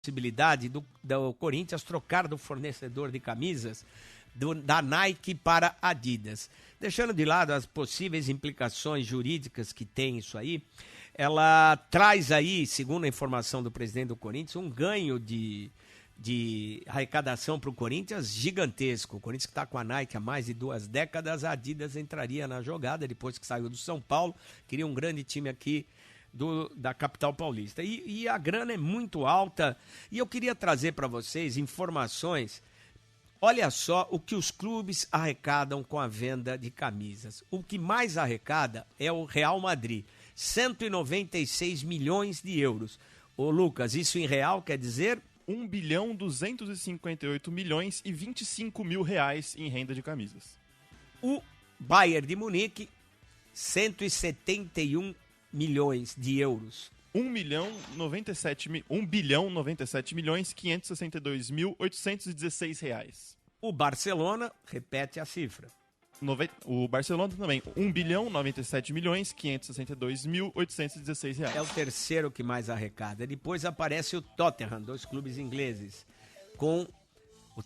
possibilidade do Corinthians trocar do fornecedor de camisas da Nike para Adidas. Deixando de lado as possíveis implicações jurídicas que tem isso aí, ela traz aí, segundo a informação do presidente do Corinthians, um ganho de arrecadação para o Corinthians gigantesco. O Corinthians que está com a Nike há mais de 2 décadas, a Adidas entraria na jogada depois que saiu do São Paulo, queria um grande time aqui da capital paulista. E a grana é muito alta e eu queria trazer para vocês informações. Olha só o que os clubes arrecadam com a venda de camisas. O que mais arrecada é o Real Madrid, 196 milhões de euros. Ô Lucas, isso em real quer dizer? 1.258.025.000 reais em renda de camisas. O Bayern de Munique, 171 milhões de euros. 1.097.562.816 reais. O Barcelona, repete a cifra. O Barcelona também, 1.097.562.816 reais. É o terceiro que mais arrecada. Depois aparece o Tottenham, 2 clubes ingleses, com o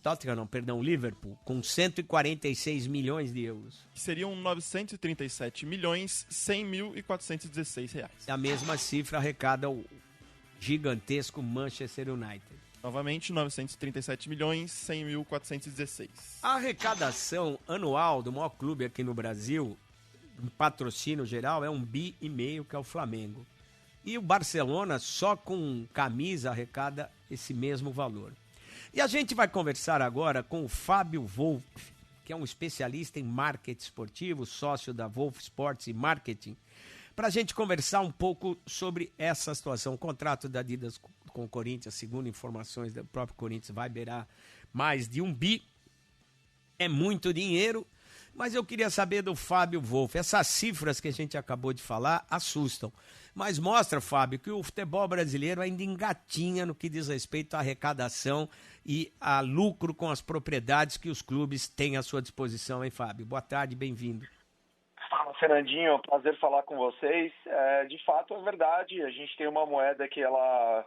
Liverpool, com 146 milhões de euros. Que seriam 937.100.416 reais. A mesma cifra arrecada o gigantesco Manchester United. Novamente, 937.100.416. A arrecadação anual do maior clube aqui no Brasil, em patrocínio geral, é 1,5 bi, que é o Flamengo. E o Barcelona, só com camisa, arrecada esse mesmo valor. E a gente vai conversar agora com o Fábio Wolff, que é um especialista em marketing esportivo, sócio da Wolff Sports e Marketing, para a gente conversar um pouco sobre essa situação. O contrato da Adidas com o Corinthians, segundo informações do próprio Corinthians, vai beirar mais de 1 bi. É muito dinheiro, mas eu queria saber do Fábio Wolff. Essas cifras que a gente acabou de falar assustam. Mas mostra, Fábio, que o futebol brasileiro ainda engatinha no que diz respeito à arrecadação e a lucro com as propriedades que os clubes têm à sua disposição, hein, Fábio? Boa tarde, bem-vindo. Fala, Fernandinho, é um prazer falar com vocês. De fato, é verdade, a gente tem uma moeda que ela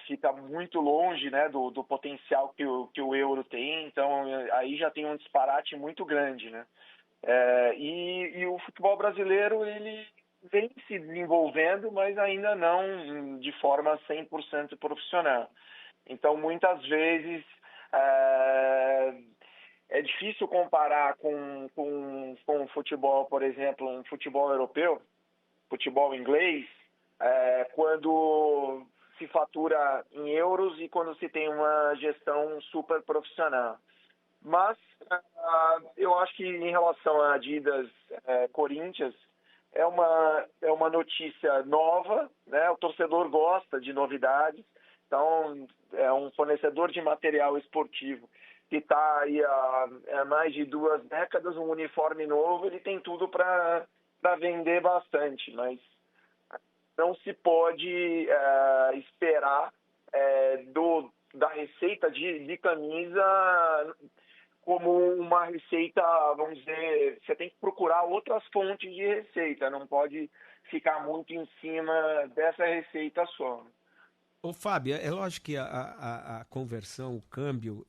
fica muito longe, né, do potencial que o euro tem, então aí já tem um disparate muito grande, né? E o futebol brasileiro, ele vem se desenvolvendo, mas ainda não de forma 100% profissional. Então, muitas vezes, é difícil comparar com o futebol, por exemplo, um futebol europeu, futebol inglês, quando se fatura em euros e quando se tem uma gestão super profissional. Mas eu acho que em relação a Adidas Corinthians, é uma notícia nova, né? O torcedor gosta de novidades, então é um fornecedor de material esportivo que está aí há mais de 2 décadas, um uniforme novo, ele tem tudo para vender bastante, mas não se pode esperar da receita de camisa como uma receita, vamos dizer, você tem que procurar outras fontes de receita, não pode ficar muito em cima dessa receita só. Ô, Fábio, é lógico que a conversão, o câmbio,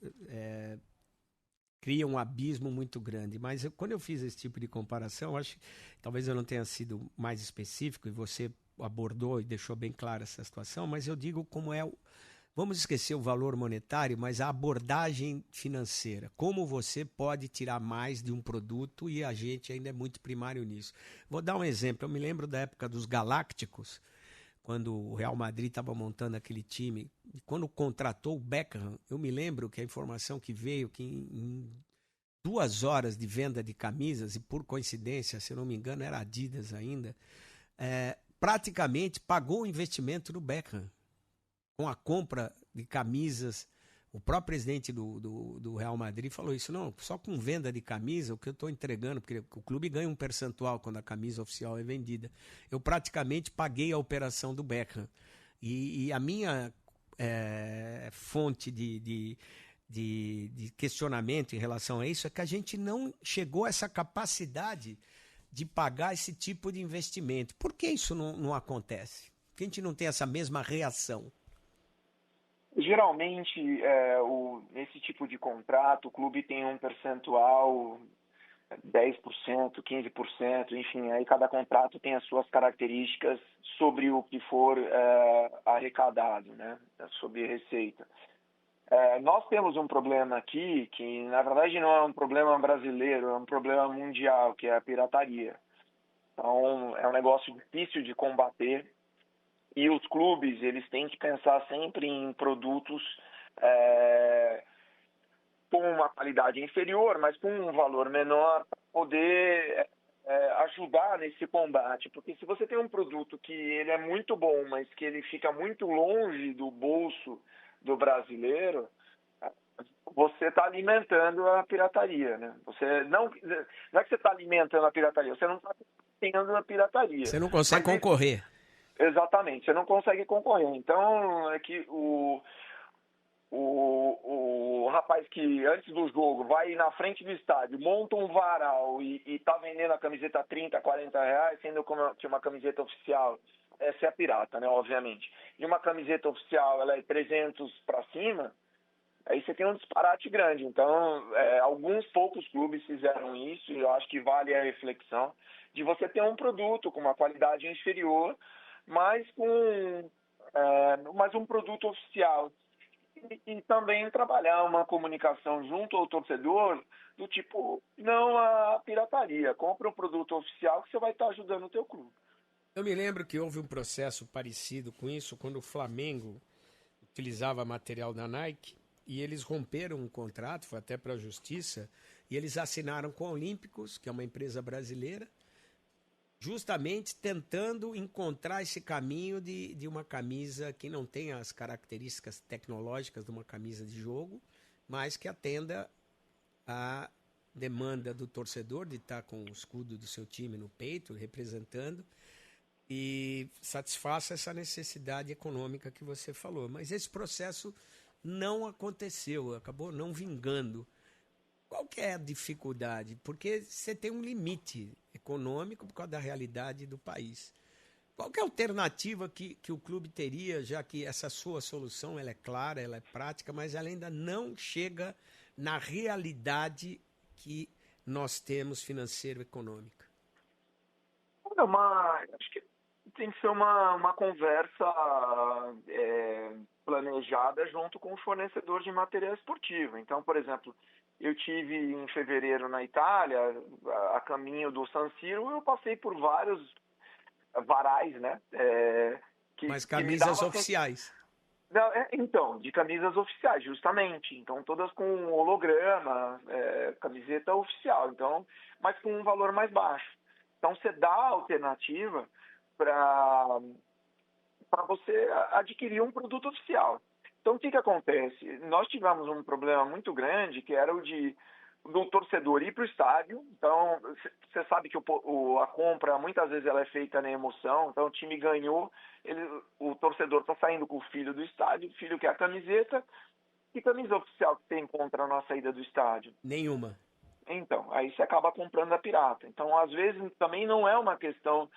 cria um abismo muito grande, mas quando eu fiz esse tipo de comparação, acho que talvez eu não tenha sido mais específico e você abordou e deixou bem clara essa situação, mas eu digo como é vamos esquecer o valor monetário, mas a abordagem financeira. Como você pode tirar mais de um produto e a gente ainda é muito primário nisso. Vou dar um exemplo. Eu me lembro da época dos Galácticos, quando o Real Madrid estava montando aquele time. E quando contratou o Beckham, eu me lembro que a informação que veio, que em 2 horas de venda de camisas, e por coincidência, se eu não me engano, era Adidas ainda, praticamente pagou o investimento do Beckham. Com a compra de camisas, o próprio presidente do Real Madrid falou isso, não, só com venda de camisa, o que eu estou entregando, porque o clube ganha um percentual quando a camisa oficial é vendida, eu praticamente paguei a operação do Beckham. E a minha fonte de questionamento em relação a isso é que a gente não chegou a essa capacidade de pagar esse tipo de investimento. Por que isso não acontece? Por que a gente não tem essa mesma reação? Geralmente, nesse tipo de contrato, o clube tem um percentual, 10%, 15%, enfim, aí cada contrato tem as suas características sobre o que for arrecadado, né, sobre receita. Nós temos um problema aqui que, na verdade, não é um problema brasileiro, é um problema mundial, que é a pirataria. Então, é um negócio difícil de combater e os clubes, eles têm que pensar sempre em produtos com uma qualidade inferior, mas com um valor menor, para poder ajudar nesse combate. Porque se você tem um produto que ele é muito bom, mas que ele fica muito longe do bolso do brasileiro, você está alimentando a pirataria, né? Você não é que você está alimentando a pirataria, você não está tendo a pirataria. Você não consegue concorrer. Exatamente, você não consegue concorrer. Então, é que o rapaz que antes do jogo vai na frente do estádio, monta um varal e está vendendo a camiseta a 30, 40 reais, sendo que uma camiseta oficial, essa é a pirata, né, obviamente. E uma camiseta oficial, ela é 300 para cima, aí você tem um disparate grande. Então, alguns poucos clubes fizeram isso, e eu acho que vale a reflexão, de você ter um produto com uma qualidade inferior, mas um produto oficial. E também trabalhar uma comunicação junto ao torcedor do tipo, não a pirataria, compra um produto oficial que você vai estar ajudando o teu clube. Eu me lembro que houve um processo parecido com isso quando o Flamengo utilizava material da Nike e eles romperam um contrato, foi até para a justiça, e eles assinaram com a Olímpicos, que é uma empresa brasileira, justamente tentando encontrar esse caminho de uma camisa que não tenha as características tecnológicas de uma camisa de jogo, mas que atenda à demanda do torcedor de estar com o escudo do seu time no peito, representando, e satisfaça essa necessidade econômica que você falou. Mas esse processo não aconteceu, acabou não vingando. Qual que é a dificuldade? Porque você tem um limite econômico por causa da realidade do país. Qual que é a alternativa que o clube teria, já que essa sua solução ela é clara, ela é prática, mas ela ainda não chega na realidade que nós temos financeiro-econômica? Acho que tem que ser uma conversa planejada junto com o fornecedor de material esportivo. Então, por exemplo, eu tive em fevereiro na Itália, a caminho do San Siro, eu passei por vários varais, né? Mas camisas oficiais. Então, de camisas oficiais, justamente. Então, todas com holograma, camiseta oficial, então, mas com um valor mais baixo. Então, você dá a alternativa para você adquirir um produto oficial. Então, o que acontece? Nós tivemos um problema muito grande, que era do torcedor ir para o estádio. Então, você sabe que a compra, muitas vezes, ela é feita na emoção. Então, o time ganhou, o torcedor está saindo com o filho do estádio, o filho quer a camiseta. Que camisa oficial que você encontra na saída do estádio? Nenhuma. Então, aí você acaba comprando a pirata. Então, às vezes, também não é uma questão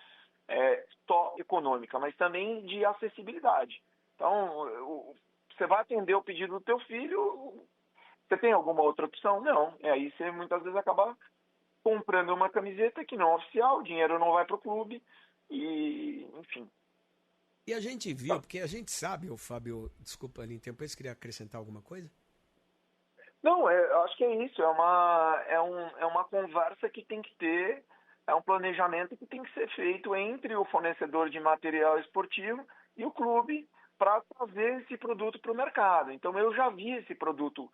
só econômica, mas também de acessibilidade. Então, você vai atender o pedido do teu filho, você tem alguma outra opção? Não. Aí você muitas vezes acaba comprando uma camiseta que não é oficial, o dinheiro não vai para o clube, e enfim. E a gente viu, porque a gente sabe, Fábio, desculpa ali, depois queria acrescentar alguma coisa? Não, eu acho que é isso, é uma conversa que tem que ter, é um planejamento que tem que ser feito entre o fornecedor de material esportivo e o clube para trazer esse produto para o mercado. Então, eu já vi esse produto,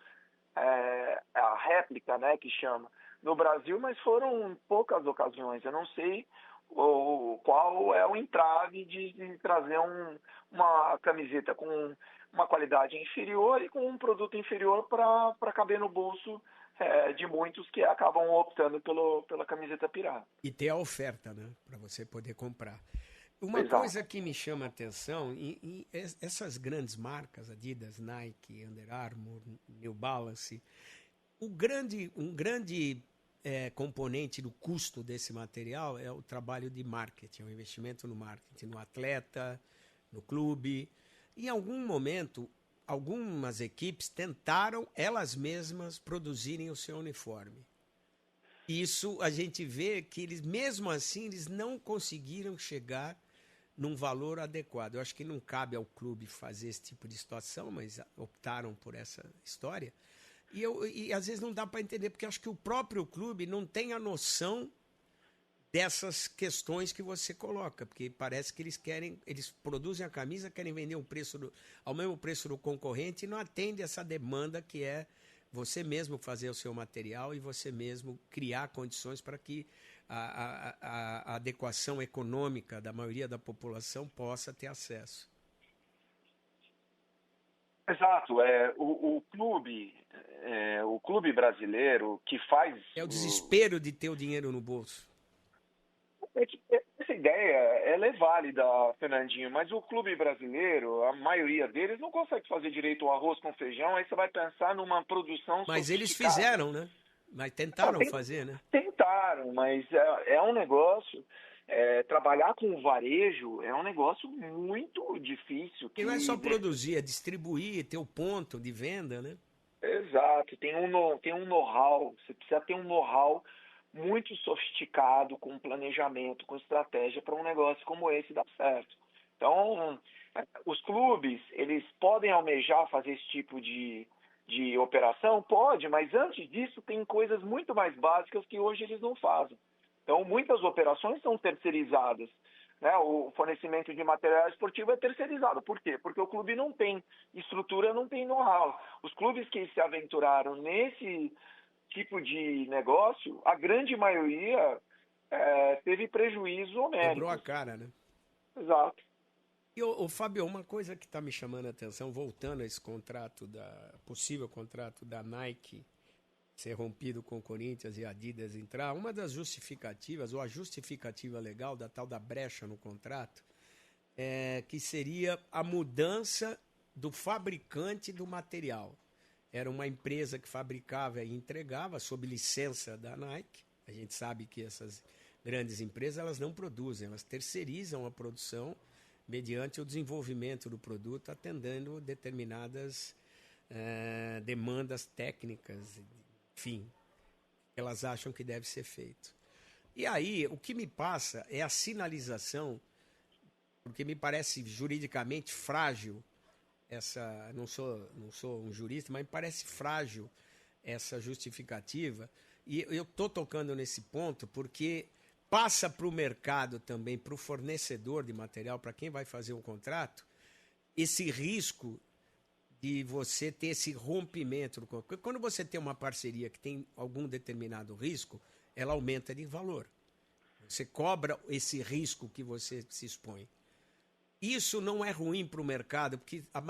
a réplica, né, que chama, no Brasil, mas foram poucas ocasiões. Eu não sei qual é o entrave de trazer uma camiseta com uma qualidade inferior e com um produto inferior para caber no bolso de muitos que acabam optando pela camiseta pirata. E ter a oferta, né, para você poder comprar. Uma Exato. coisa que me chama a atenção, essas grandes marcas, Adidas, Nike, Under Armour, New Balance, um grande componente do custo desse material é o trabalho de marketing, o investimento no marketing, no atleta, no clube. Em algum momento, algumas equipes tentaram elas mesmas produzirem o seu uniforme. Isso a gente vê que eles, mesmo assim, eles não conseguiram chegar num valor adequado. Eu acho que não cabe ao clube fazer esse tipo de situação, mas optaram por essa história. E às vezes não dá para entender, porque eu acho que o próprio clube não tem a noção dessas questões que você coloca, porque parece que eles produzem a camisa, querem vender ao mesmo preço do concorrente e não atende essa demanda que é você mesmo fazer o seu material e você mesmo criar condições para que a adequação econômica da maioria da população possa ter acesso. Exato. O clube brasileiro que faz... É o desespero de ter o dinheiro no bolso. Essa ideia, ela é válida, Fernandinho, mas o clube brasileiro, a maioria deles não consegue fazer direito o arroz com feijão, aí você vai pensar numa produção Mas eles sofisticada. fizeram, né? Mas tentaram fazer, né? Tentaram, mas é um negócio... trabalhar com o varejo é um negócio muito difícil. E não é só produzir, é distribuir, ter o ponto de venda, né? Exato, tem um know-how, você precisa ter um know-how muito sofisticado, com planejamento, com estratégia para um negócio como esse dar certo. Então, os clubes, eles podem almejar fazer esse tipo de operação? Pode, mas antes disso tem coisas muito mais básicas que hoje eles não fazem. Então, muitas operações são terceirizadas. Né? O fornecimento de material esportivo é terceirizado. Por quê? Porque o clube não tem estrutura, não tem know-how. Os clubes que se aventuraram nesse tipo de negócio, a grande maioria teve prejuízo homérico. Quebrou a cara, né? Exato. E, Fábio, uma coisa que está me chamando a atenção, voltando a esse possível contrato da Nike ser rompido com o Corinthians e a Adidas entrar, uma das justificativas, ou a justificativa legal da tal da brecha no contrato, que seria a mudança do fabricante do material. Era uma empresa que fabricava e entregava sob licença da Nike. A gente sabe que essas grandes empresas elas não produzem, elas terceirizam a produção mediante o desenvolvimento do produto, atendendo determinadas demandas técnicas, enfim, elas acham que deve ser feito. E aí, o que me passa é a sinalização, porque me parece juridicamente frágil não sou um jurista, mas me parece frágil essa justificativa. E eu estou tocando nesse ponto porque passa para o mercado também, para o fornecedor de material, para quem vai fazer um contrato, esse risco de você ter esse rompimento. Quando você tem uma parceria que tem algum determinado risco, ela aumenta de valor. Você cobra esse risco que você se expõe. Isso não é ruim para o mercado, porque à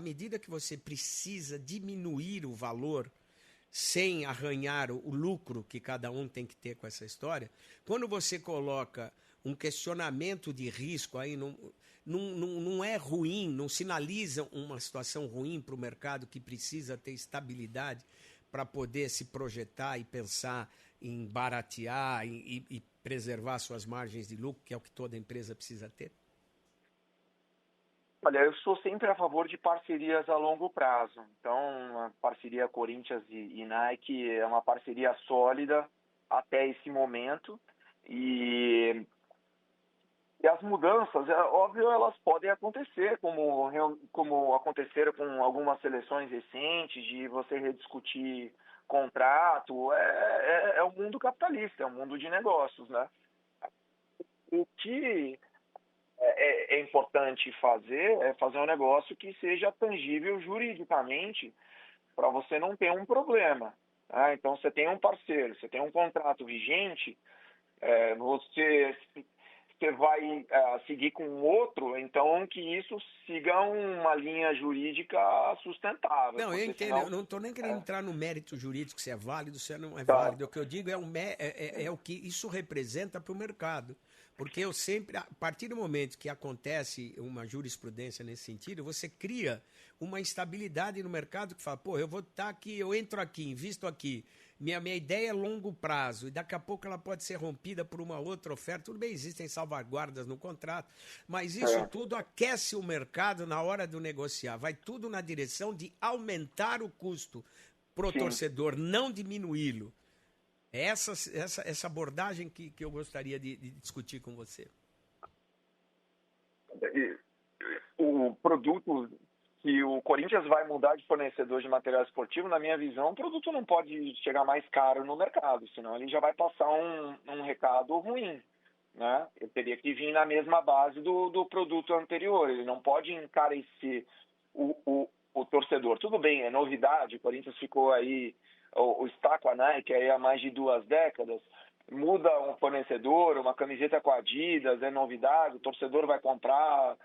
medida que você precisa diminuir o valor sem arranhar o lucro que cada um tem que ter com essa história, quando você coloca um questionamento de risco aí, não é ruim, não sinaliza uma situação ruim para o mercado que precisa ter estabilidade para poder se projetar e pensar em baratear e preservar suas margens de lucro, que é o que toda empresa precisa ter? Olha, eu sou sempre a favor de parcerias a longo prazo. Então, a parceria Corinthians e Nike é uma parceria sólida até esse momento. E as mudanças, óbvio, elas podem acontecer, como aconteceram com algumas seleções recentes, de você rediscutir contrato. É um mundo capitalista, é um mundo de negócios, né? O que é importante fazer um negócio que seja tangível juridicamente para você não ter um problema. Tá? Então, você tem um parceiro, você tem um contrato vigente, você vai seguir com outro, então que isso siga uma linha jurídica sustentável. Não, eu entendo, eu não estou nem querendo entrar no mérito jurídico, se é válido, se não é válido. O que eu digo é o que isso representa para o mercado. Porque eu sempre, a partir do momento que acontece uma jurisprudência nesse sentido, você cria uma instabilidade no mercado que fala, pô, eu vou estar aqui, eu entro aqui, invisto aqui, minha ideia é longo prazo, e daqui a pouco ela pode ser rompida por uma outra oferta. Tudo bem, existem salvaguardas no contrato, mas isso tudo aquece o mercado na hora do negociar. Vai tudo na direção de aumentar o custo para o torcedor, não diminuí-lo. É essa abordagem que eu gostaria de discutir com você. O produto que o Corinthians vai mudar de fornecedor de material esportivo, na minha visão, o produto não pode chegar mais caro no mercado, senão ele já vai passar um recado ruim, né? Ele teria que vir na mesma base do produto anterior, ele não pode encarecer o torcedor. Tudo bem, é novidade, o Corinthians ficou aí, está com a Nike aí há mais de 2 décadas, muda um fornecedor, uma camiseta com a Adidas, é novidade, o torcedor vai comprar,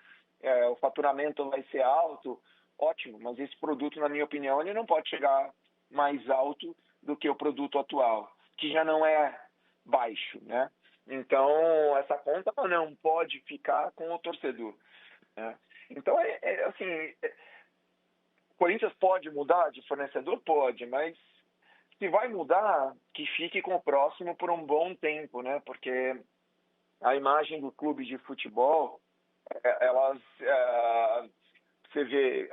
o faturamento vai ser alto, ótimo, mas esse produto, na minha opinião, ele não pode chegar mais alto do que o produto atual, que já não é baixo, né? Então, essa conta não pode ficar com o torcedor, né? Então, assim, o Corinthians pode mudar de fornecedor? Pode, mas se vai mudar, que fique com o próximo por um bom tempo, né? Porque a imagem do clube de futebol, elas, você vê,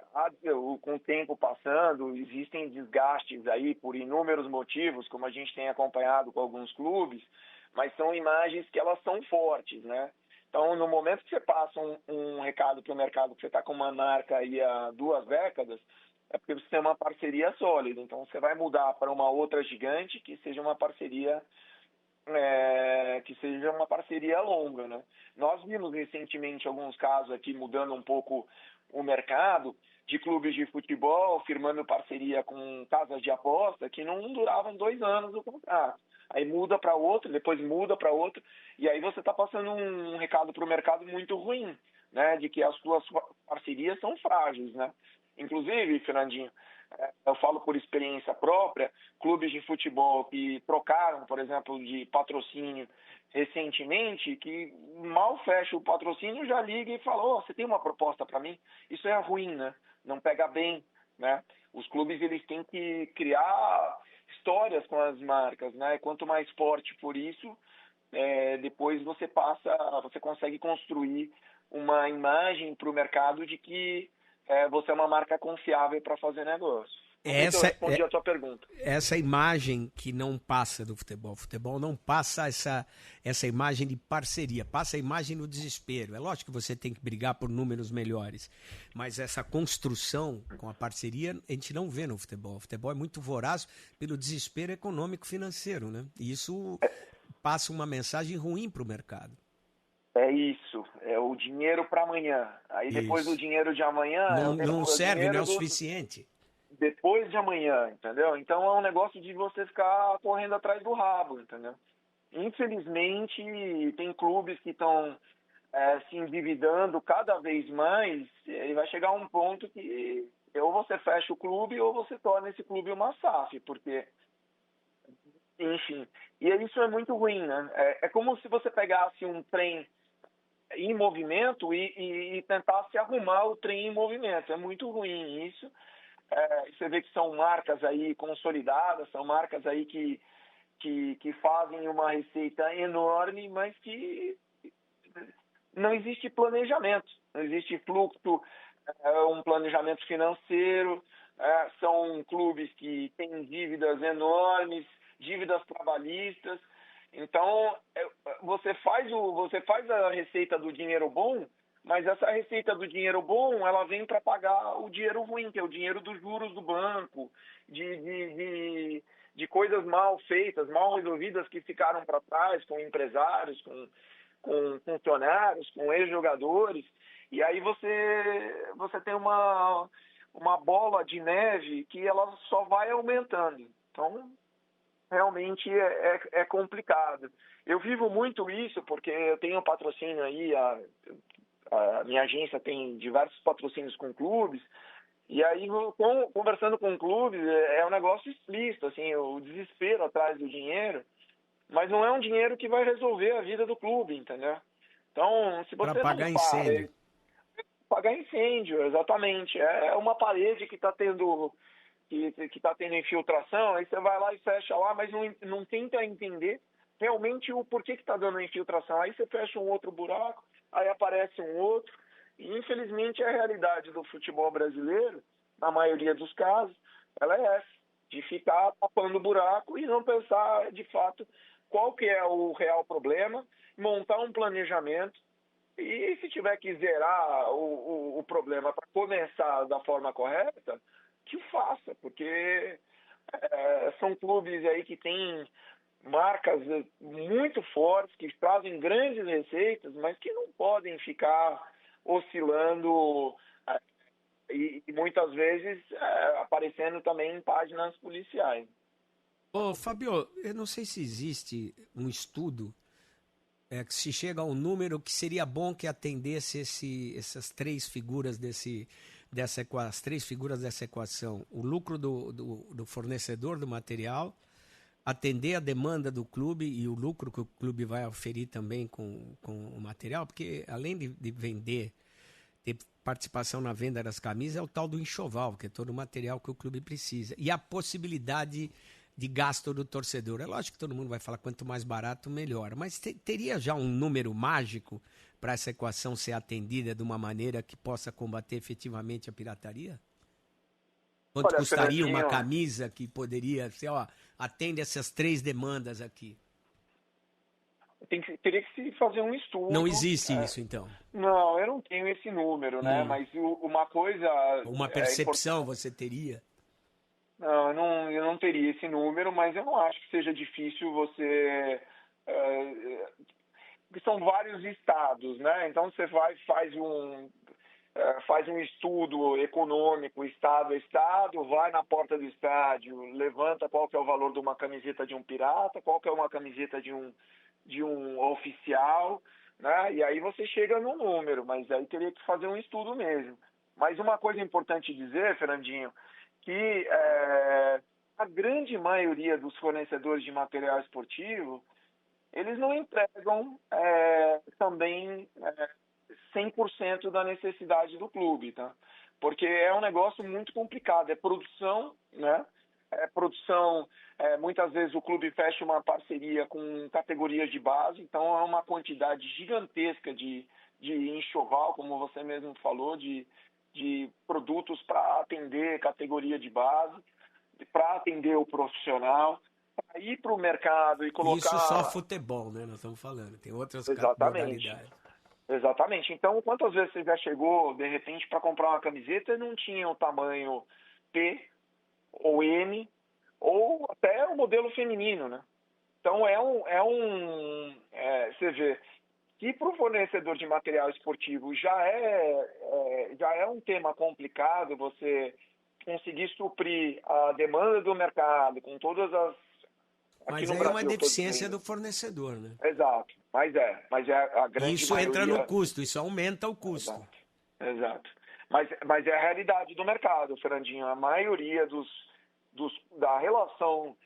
com o tempo passando, existem desgastes aí por inúmeros motivos, como a gente tem acompanhado com alguns clubes, mas são imagens que elas são fortes, né? Então, no momento que você passa um recado para o mercado que você está com uma marca aí há 2 décadas, é porque você tem uma parceria sólida. Então, você vai mudar para uma outra gigante que seja uma parceria longa, né? Nós vimos recentemente alguns casos aqui mudando um pouco o mercado de clubes de futebol, firmando parceria com casas de aposta que não duravam 2 anos o contrato. Aí muda para outro, depois muda para outro, e aí você está passando um recado para o mercado muito ruim, né? De que as suas parcerias são frágeis, né? Inclusive, Fernandinho, eu falo por experiência própria, clubes de futebol que trocaram, por exemplo, de patrocínio recentemente, que mal fecha o patrocínio, já liga e fala, você tem uma proposta para mim? Isso é ruim, né? Não pega bem, né? Os clubes, eles têm que criar histórias com as marcas, né? Quanto mais forte por isso, depois você consegue construir uma imagem para o mercado de que você é uma marca confiável para fazer negócio. Então, eu respondi a tua pergunta. Essa imagem que não passa do futebol. O futebol não passa essa imagem de parceria, passa a imagem do desespero. É lógico que você tem que brigar por números melhores, mas essa construção com a parceria a gente não vê no futebol. O futebol é muito voraz pelo desespero econômico-financeiro, né? E isso passa uma mensagem ruim para o mercado. É isso, é o dinheiro para amanhã. Aí depois do dinheiro de amanhã... Não serve, não é o suficiente. Depois de amanhã, entendeu? Então é um negócio de você ficar correndo atrás do rabo, entendeu? Infelizmente, tem clubes que estão se endividando cada vez mais, e vai chegar um ponto que ou você fecha o clube ou você torna esse clube uma SAF, porque... Enfim, e isso é muito ruim, né? É como se você pegasse um trem em movimento e tentasse arrumar o trem em movimento. É muito ruim isso. Você vê que são marcas aí consolidadas, são marcas aí que fazem uma receita enorme, mas que não existe planejamento, não existe fluxo, um planejamento financeiro, são clubes que têm dívidas enormes, dívidas trabalhistas. Então, você faz a receita do dinheiro bom, mas essa receita do dinheiro bom, ela vem para pagar o dinheiro ruim, que é o dinheiro dos juros do banco, de coisas mal feitas, mal resolvidas que ficaram para trás com empresários, com funcionários, com ex-jogadores. E aí você tem uma bola de neve que ela só vai aumentando. Então, realmente é complicado. Eu vivo muito isso porque eu tenho patrocínio aí, a minha agência tem diversos patrocínios com clubes, e aí conversando com clubes é um negócio explícito, assim, o desespero atrás do dinheiro, mas não é um dinheiro que vai resolver a vida do clube, entendeu? Então, se você pagar incêndio. Pagar incêndio, exatamente. É uma parede que está tendo que está tendo infiltração, aí você vai lá e fecha lá, mas não tenta entender realmente o porquê que está dando infiltração. Aí você fecha um outro buraco, aí aparece um outro. E, infelizmente, a realidade do futebol brasileiro, na maioria dos casos, ela é essa, de ficar tapando o buraco e não pensar, de fato, qual que é o real problema, montar um planejamento e, se tiver que zerar o problema para começar da forma correta, que o faça, porque são clubes aí que têm marcas muito fortes, que trazem grandes receitas, mas que não podem ficar oscilando e muitas vezes aparecendo também em páginas policiais. Ô, Fabio, eu não sei se existe um estudo que se chega a um número que seria bom que atendesse essas três figuras as três figuras dessa equação. O lucro do fornecedor do material, atender a demanda do clube e o lucro que o clube vai oferir também com o material, porque além de vender, ter participação na venda das camisas, é o tal do enxoval, que é todo o material que o clube precisa. E a possibilidade de gasto do torcedor. É lógico que todo mundo vai falar quanto mais barato, melhor. Mas teria já um número mágico para essa equação ser atendida de uma maneira que possa combater efetivamente a pirataria? Quanto custaria uma camisa que poderia ser, atende essas três demandas aqui? Teria que se fazer um estudo. Não existe isso, então? Não, eu não tenho esse número, né? Mas uma coisa... Uma percepção você teria? Não, eu não teria esse número, mas eu não acho que seja difícil você... são vários estados, né? Então você faz um estudo econômico, estado a estado, vai na porta do estádio, levanta qual que é o valor de uma camiseta de um pirata, qual que é uma camiseta de um oficial, né? E aí você chega no número, mas aí teria que fazer um estudo mesmo. Mas uma coisa importante dizer, Fernandinho, que a grande maioria dos fornecedores de material esportivo, eles não entregam também 100% da necessidade do clube, tá? Porque é um negócio muito complicado, é produção, né? Muitas vezes o clube fecha uma parceria com categorias de base, então é uma quantidade gigantesca de enxoval, como você mesmo falou, de produtos para atender categoria de base, para atender o profissional, para ir para o mercado e colocar... Isso só futebol, né? Nós estamos falando, tem outras modalidades. Exatamente. Então, quantas vezes você já chegou, de repente, para comprar uma camiseta e não tinha o tamanho P ou M, ou até o modelo feminino, né? Então, você vê que para o fornecedor de material esportivo já é um tema complicado você conseguir suprir a demanda do mercado com todas as... Mas aí é uma deficiência do fornecedor, né? Exato, mas é a grande Isso maioria... entra no custo, isso aumenta o custo. Exato. Mas é a realidade do mercado, Fernandinho. A maioria da relação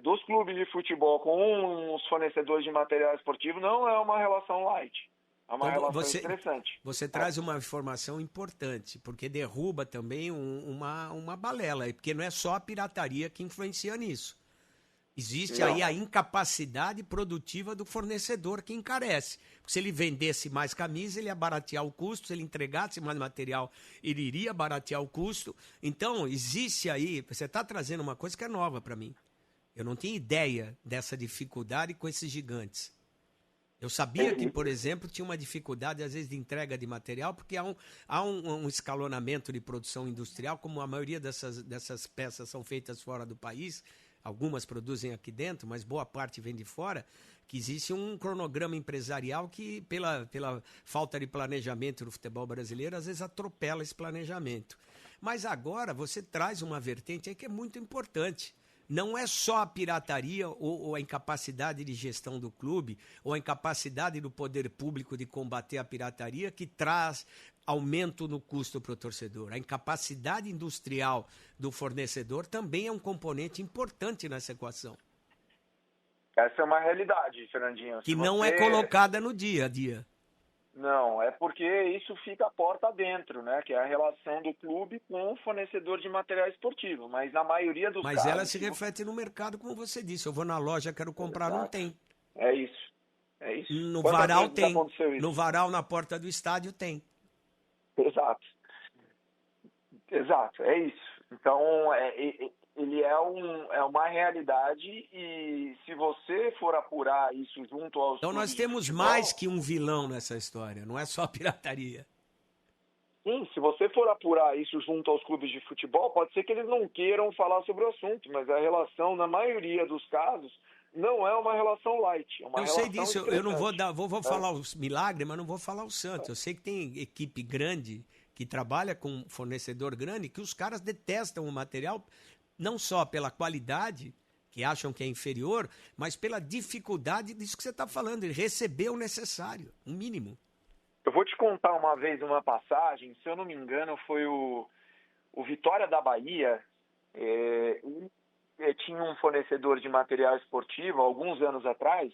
dos clubes de futebol com os fornecedores de material esportivo não é uma relação light. É uma relação interessante. Você traz uma informação importante, porque derruba também uma balela, porque não é só a pirataria que influencia nisso. Existe aí a incapacidade produtiva do fornecedor que encarece. Porque se ele vendesse mais camisa, ele ia baratear o custo. Se ele entregasse mais material, ele iria baratear o custo. Então, existe aí... Você está trazendo uma coisa que é nova para mim. Eu não tinha ideia dessa dificuldade com esses gigantes. Eu sabia que, por exemplo, tinha uma dificuldade, às vezes, de entrega de material, porque há um escalonamento de produção industrial, como a maioria dessas peças são feitas fora do país. Algumas produzem aqui dentro, mas boa parte vem de fora, que existe um cronograma empresarial que, pela falta de planejamento no futebol brasileiro, às vezes atropela esse planejamento. Mas agora você traz uma vertente aí que é muito importante. Não é só a pirataria ou a incapacidade de gestão do clube, ou a incapacidade do poder público de combater a pirataria que traz aumento no custo para o torcedor. A incapacidade industrial do fornecedor também é um componente importante nessa equação. Essa é uma realidade, Fernandinho. Que não é colocada no dia a dia. Não, é porque isso fica a porta dentro, né? Que é a relação do clube com o fornecedor de material esportivo. Mas na maioria dos Mas casos... ela se reflete no mercado, como você disse. Eu vou na loja, quero comprar, não Exato. tem. É isso. É isso. No Quantas varal vezes tem. aconteceu isso? No varal, na porta do estádio, tem. Exato. Exato, é isso. Então, ele é uma realidade e se você for apurar isso junto aos Então nós clubes de temos futebol, mais que um vilão nessa história. Não é só a pirataria. sim, se você for apurar isso junto aos clubes de futebol, pode ser que eles não queiram falar sobre o assunto, mas a relação, na maioria dos casos, não é uma relação light, é uma Eu sei relação disso, eu não vou estressante. vou falar os milagres, mas não vou falar o santo. Eu sei que tem equipe grande que trabalha com fornecedor grande, que os caras detestam o material, não só pela qualidade, que acham que é inferior, mas pela dificuldade disso que você está falando, ele receber o necessário, o mínimo. Eu vou te contar uma vez uma passagem, se eu não me engano, foi o Vitória da Bahia, tinha um fornecedor de material esportivo alguns anos atrás,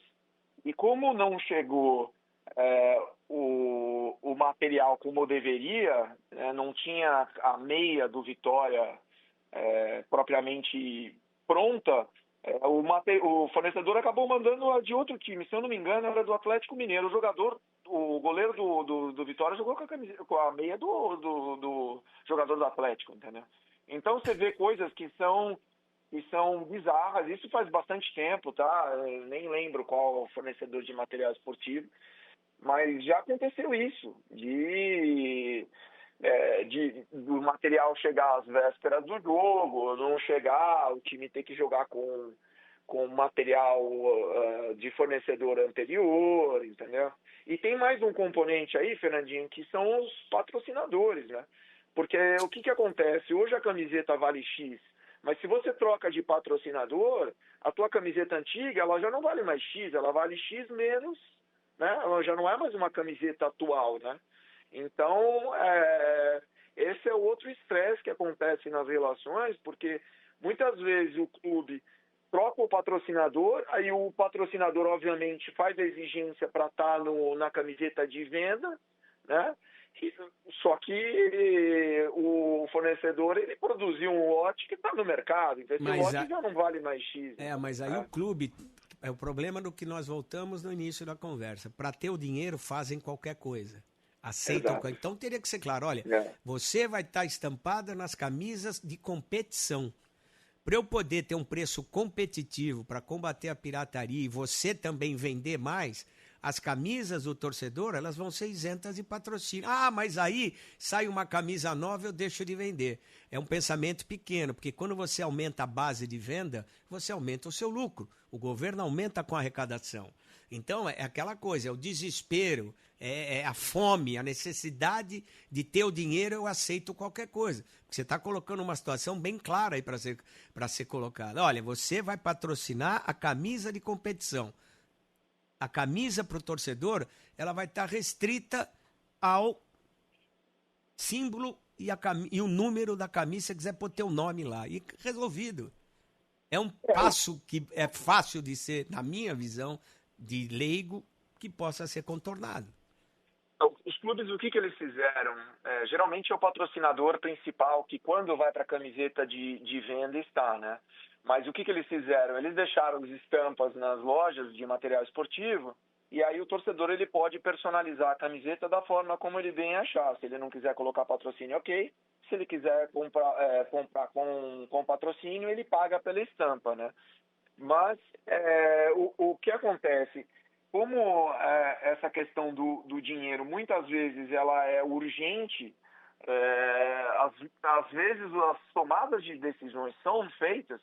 e como não chegou o material como deveria, não tinha a meia do Vitória propriamente pronta, o fornecedor acabou mandando a de outro time, se eu não me engano, era do Atlético Mineiro. O goleiro do Vitória jogou com a meia do jogador do Atlético, entendeu? Então você vê coisas que são bizarras. Isso faz bastante tempo, tá? Eu nem lembro qual fornecedor de material esportivo, mas já aconteceu isso, do material chegar às vésperas do jogo, não chegar, o time ter que jogar com material de fornecedor anterior, entendeu? E tem mais um componente aí, Fernandinho, que são os patrocinadores, né? Porque o que acontece? Hoje a camiseta vale X, mas se você troca de patrocinador, a tua camiseta antiga, ela já não vale mais X, ela vale X menos, né? Ela já não é mais uma camiseta atual, né? Então, esse é outro estresse que acontece nas relações, porque muitas vezes o clube troca o patrocinador, aí o patrocinador, obviamente, faz a exigência para estar na camiseta de venda, né? Só que o fornecedor, ele produziu um lote que está no mercado, então esse lote já não vale mais X. Mas aí o clube, é o problema do que nós voltamos no início da conversa. Para ter o dinheiro, fazem qualquer coisa. Aceitam. Então teria que ser claro, olha, você vai estar estampada nas camisas de competição. Para eu poder ter um preço competitivo para combater a pirataria e você também vender mais, as camisas do torcedor, elas vão ser isentas de patrocínio. Ah, mas aí sai uma camisa nova, eu deixo de vender. É um pensamento pequeno, porque quando você aumenta a base de venda, você aumenta o seu lucro. O governo aumenta com a arrecadação. Então, é aquela coisa, é o desespero, é a fome, a necessidade de ter o dinheiro, eu aceito qualquer coisa. Porque você está colocando uma situação bem clara aí para ser colocada. Olha, você vai patrocinar a camisa de competição. A camisa para o torcedor, ela vai estar restrita ao símbolo e o número da camisa, se você quiser pôr teu nome lá. E resolvido. É um passo que é fácil de ser, na minha visão, de leigo, que possa ser contornado. Os clubes, o que eles fizeram? Geralmente é o patrocinador principal que, quando vai para a camiseta de venda, está, né? Mas o que eles fizeram? Eles deixaram as estampas nas lojas de material esportivo e aí o torcedor ele pode personalizar a camiseta da forma como ele bem achar. Se ele não quiser colocar patrocínio, ok. Se ele quiser comprar com patrocínio, ele paga pela estampa, né? Mas o que acontece? Como essa questão do dinheiro muitas vezes ela é urgente, às vezes as tomadas de decisões são feitas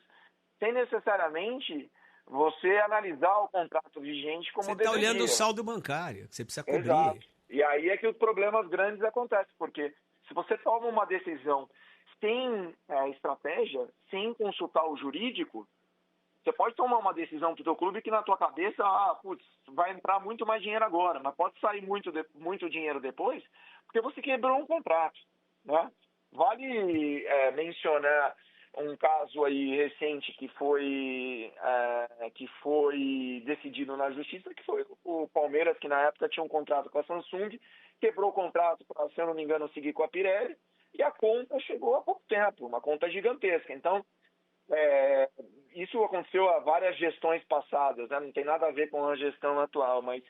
sem necessariamente você analisar o contrato vigente como deveria. Você está olhando o saldo bancário, que você precisa cobrir. Exato. E aí é que os problemas grandes acontecem, porque se você toma uma decisão sem estratégia, sem consultar o jurídico, você pode tomar uma decisão para o teu clube que na tua cabeça, vai entrar muito mais dinheiro agora, mas pode sair muito dinheiro depois, porque você quebrou um contrato, né? Vale mencionar um caso aí recente que foi decidido na justiça, que foi o Palmeiras, que na época tinha um contrato com a Samsung, quebrou o contrato para, se eu não me engano, seguir com a Pirelli, e a conta chegou há pouco tempo, uma conta gigantesca. Então, isso aconteceu a várias gestões passadas, né? Não tem nada a ver com a gestão atual, mas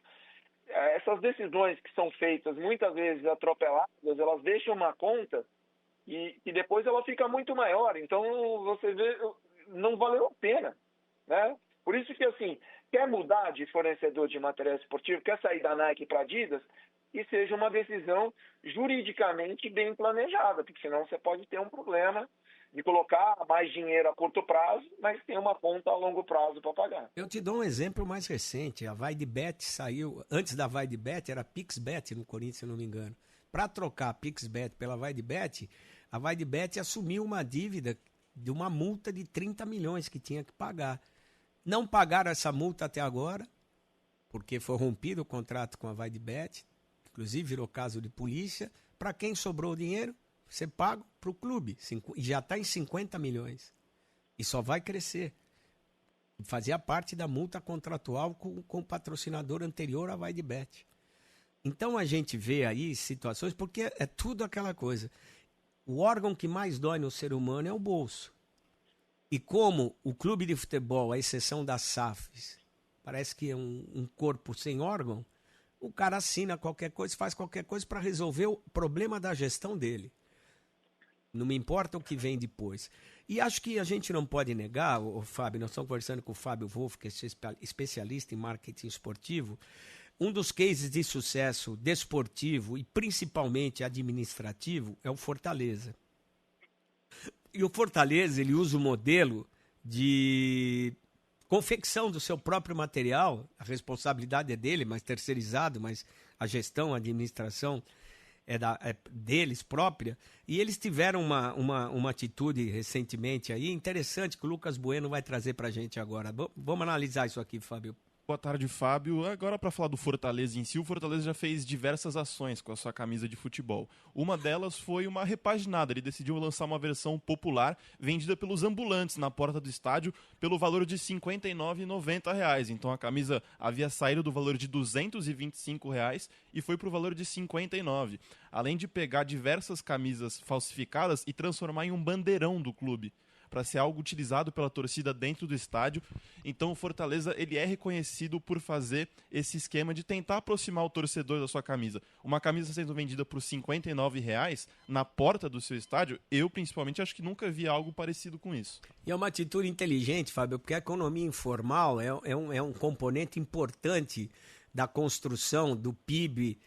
essas decisões que são feitas muitas vezes atropeladas, elas deixam uma conta e depois ela fica muito maior. Então, você vê, não valeu a pena, né? Por isso que, assim, quer mudar de fornecedor de material esportivo, quer sair da Nike para Adidas, que seja uma decisão juridicamente bem planejada, porque senão você pode ter um problema de colocar mais dinheiro a curto prazo, mas tem uma conta a longo prazo para pagar. Eu te dou um exemplo mais recente. A VaideBet saiu, antes da VaideBet era PixBet no Corinthians, se eu não me engano. Para trocar a PixBet pela VaideBet, a VaideBet assumiu uma dívida de uma multa de 30 milhões que tinha que pagar. Não pagaram essa multa até agora, porque foi rompido o contrato com a VaideBet, inclusive virou caso de polícia. Para quem sobrou o dinheiro, você paga para o clube, e já está em 50 milhões. E só vai crescer. Fazia parte da multa contratual com o patrocinador anterior à VaideBet. Então a gente vê aí situações, porque é tudo aquela coisa. O órgão que mais dói no ser humano é o bolso. E como o clube de futebol, à exceção das SAFs, parece que é um corpo sem órgão, o cara assina qualquer coisa, faz qualquer coisa para resolver o problema da gestão dele. Não me importa o que vem depois. E acho que a gente não pode negar, Fábio, nós estamos conversando com o Fábio Wolff, que é especialista em marketing esportivo. Um dos cases de sucesso desportivo e principalmente administrativo é o Fortaleza. E o Fortaleza, ele usa o modelo de confecção do seu próprio material. A responsabilidade é dele, mas terceirizado, mas a gestão, a administração é deles própria. E eles tiveram uma atitude recentemente aí interessante que o Lucas Bueno vai trazer para a gente agora. Vamos analisar isso aqui, Fábio. Boa tarde, Fábio. Agora, para falar do Fortaleza em si, o Fortaleza já fez diversas ações com a sua camisa de futebol. Uma delas foi uma repaginada. Ele decidiu lançar uma versão popular vendida pelos ambulantes na porta do estádio pelo valor de R$ 59,90. Então a camisa havia saído do valor de R$ 225 e foi para o valor de R$ 59. Além de pegar diversas camisas falsificadas e transformar em um bandeirão do clube, para ser algo utilizado pela torcida dentro do estádio. Então o Fortaleza, ele é reconhecido por fazer esse esquema de tentar aproximar o torcedor da sua camisa. Uma camisa sendo vendida por R$ 59 na porta do seu estádio, eu principalmente acho que nunca vi algo parecido com isso. E é uma atitude inteligente, Fábio, porque a economia informal é um componente importante da construção do PIB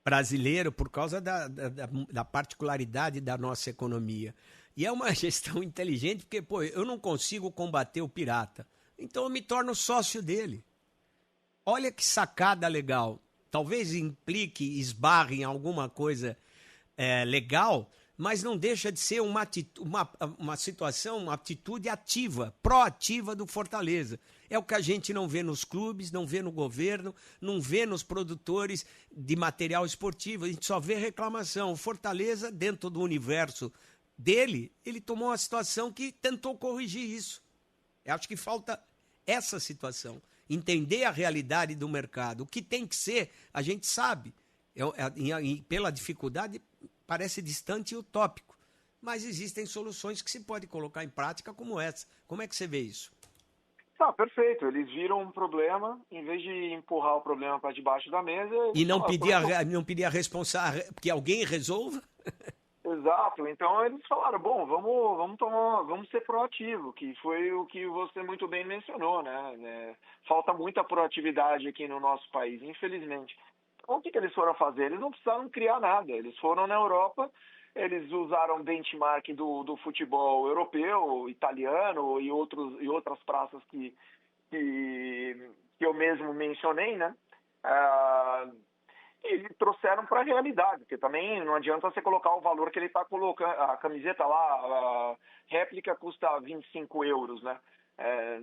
brasileiro por causa da particularidade da nossa economia. E é uma gestão inteligente, porque, eu não consigo combater o pirata. Então eu me torno sócio dele. Olha que sacada legal. Talvez implique, esbarre em alguma coisa legal, mas não deixa de ser uma situação, uma atitude ativa, proativa do Fortaleza. É o que a gente não vê nos clubes, não vê no governo, não vê nos produtores de material esportivo. A gente só vê reclamação. O Fortaleza, dentro do universo dele, ele tomou uma situação que tentou corrigir isso. Eu acho que falta essa situação. Entender a realidade do mercado. O que tem que ser, a gente sabe. Pela dificuldade, parece distante e utópico. Mas existem soluções que se pode colocar em prática como essa. Como é que você vê isso? Perfeito. Eles viram um problema, em vez de empurrar o problema para debaixo da mesa... E não pedir a responsabilidade, que alguém resolva? Exato. Então eles falaram, vamos ser proativo, que foi o que você muito bem mencionou, né? Falta muita proatividade aqui no nosso país, infelizmente. Então o que eles foram fazer? Eles não precisaram criar nada. Eles foram na Europa, eles usaram benchmark do futebol europeu, italiano e outras praças que eu mesmo mencionei, né? E trouxeram para a realidade, porque também não adianta você colocar o valor que ele está colocando. A camiseta lá, a réplica custa 25 euros, né?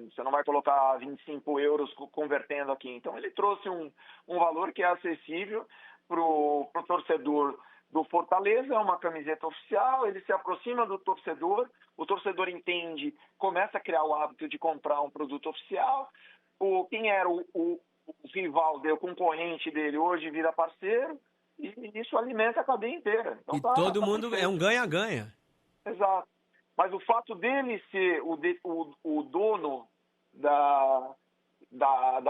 Você não vai colocar 25 euros convertendo aqui. Então ele trouxe um valor que é acessível para o torcedor do Fortaleza, é uma camiseta oficial, ele se aproxima do torcedor, o torcedor entende, começa a criar o hábito de comprar um produto oficial. Quem era o o rival dele, o concorrente dele hoje vira parceiro e isso alimenta a cadeia inteira. Então, e todo mundo perfeito. é um ganha-ganha. Exato. Mas o fato dele ser o dono da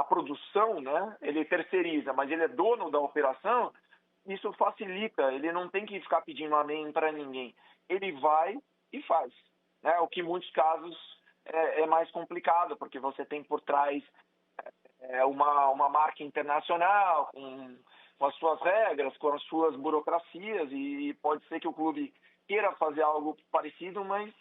produção, né? Ele terceiriza, mas ele é dono da operação, isso facilita. Ele não tem que ficar pedindo amém para ninguém. Ele vai e faz. Né? O que em muitos casos é mais complicado, porque você tem por trás uma marca internacional, com as suas regras, com as suas burocracias, e pode ser que o clube queira fazer algo parecido, mas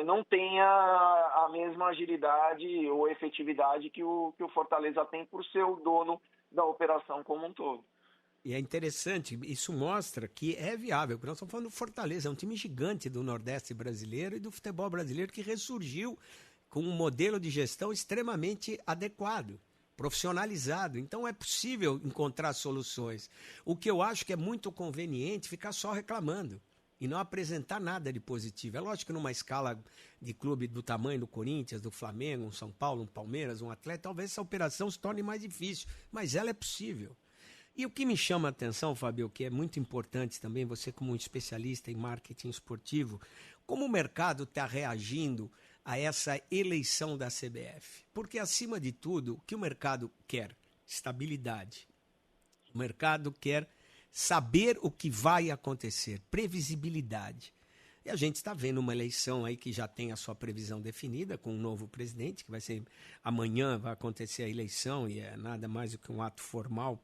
não tenha a mesma agilidade ou efetividade que o Fortaleza tem por ser o dono da operação como um todo. E é interessante, isso mostra que é viável, porque nós estamos falando do Fortaleza, é um time gigante do Nordeste brasileiro e do futebol brasileiro que ressurgiu com um modelo de gestão extremamente adequado, profissionalizado. Então é possível encontrar soluções. O que eu acho que é muito conveniente ficar só reclamando e não apresentar nada de positivo. É lógico que numa escala de clube do tamanho do Corinthians, do Flamengo, um São Paulo, um Palmeiras, um Atlético, talvez essa operação se torne mais difícil, mas ela é possível. E o que me chama a atenção, Fábio, que é muito importante também, você como um especialista em marketing esportivo, como o mercado está reagindo a essa eleição da CBF? Porque, acima de tudo, o que o mercado quer? Estabilidade. O mercado quer saber o que vai acontecer, previsibilidade. E a gente está vendo uma eleição aí que já tem a sua previsão definida, com um novo presidente, que vai ser amanhã, vai acontecer a eleição, e é nada mais do que um ato formal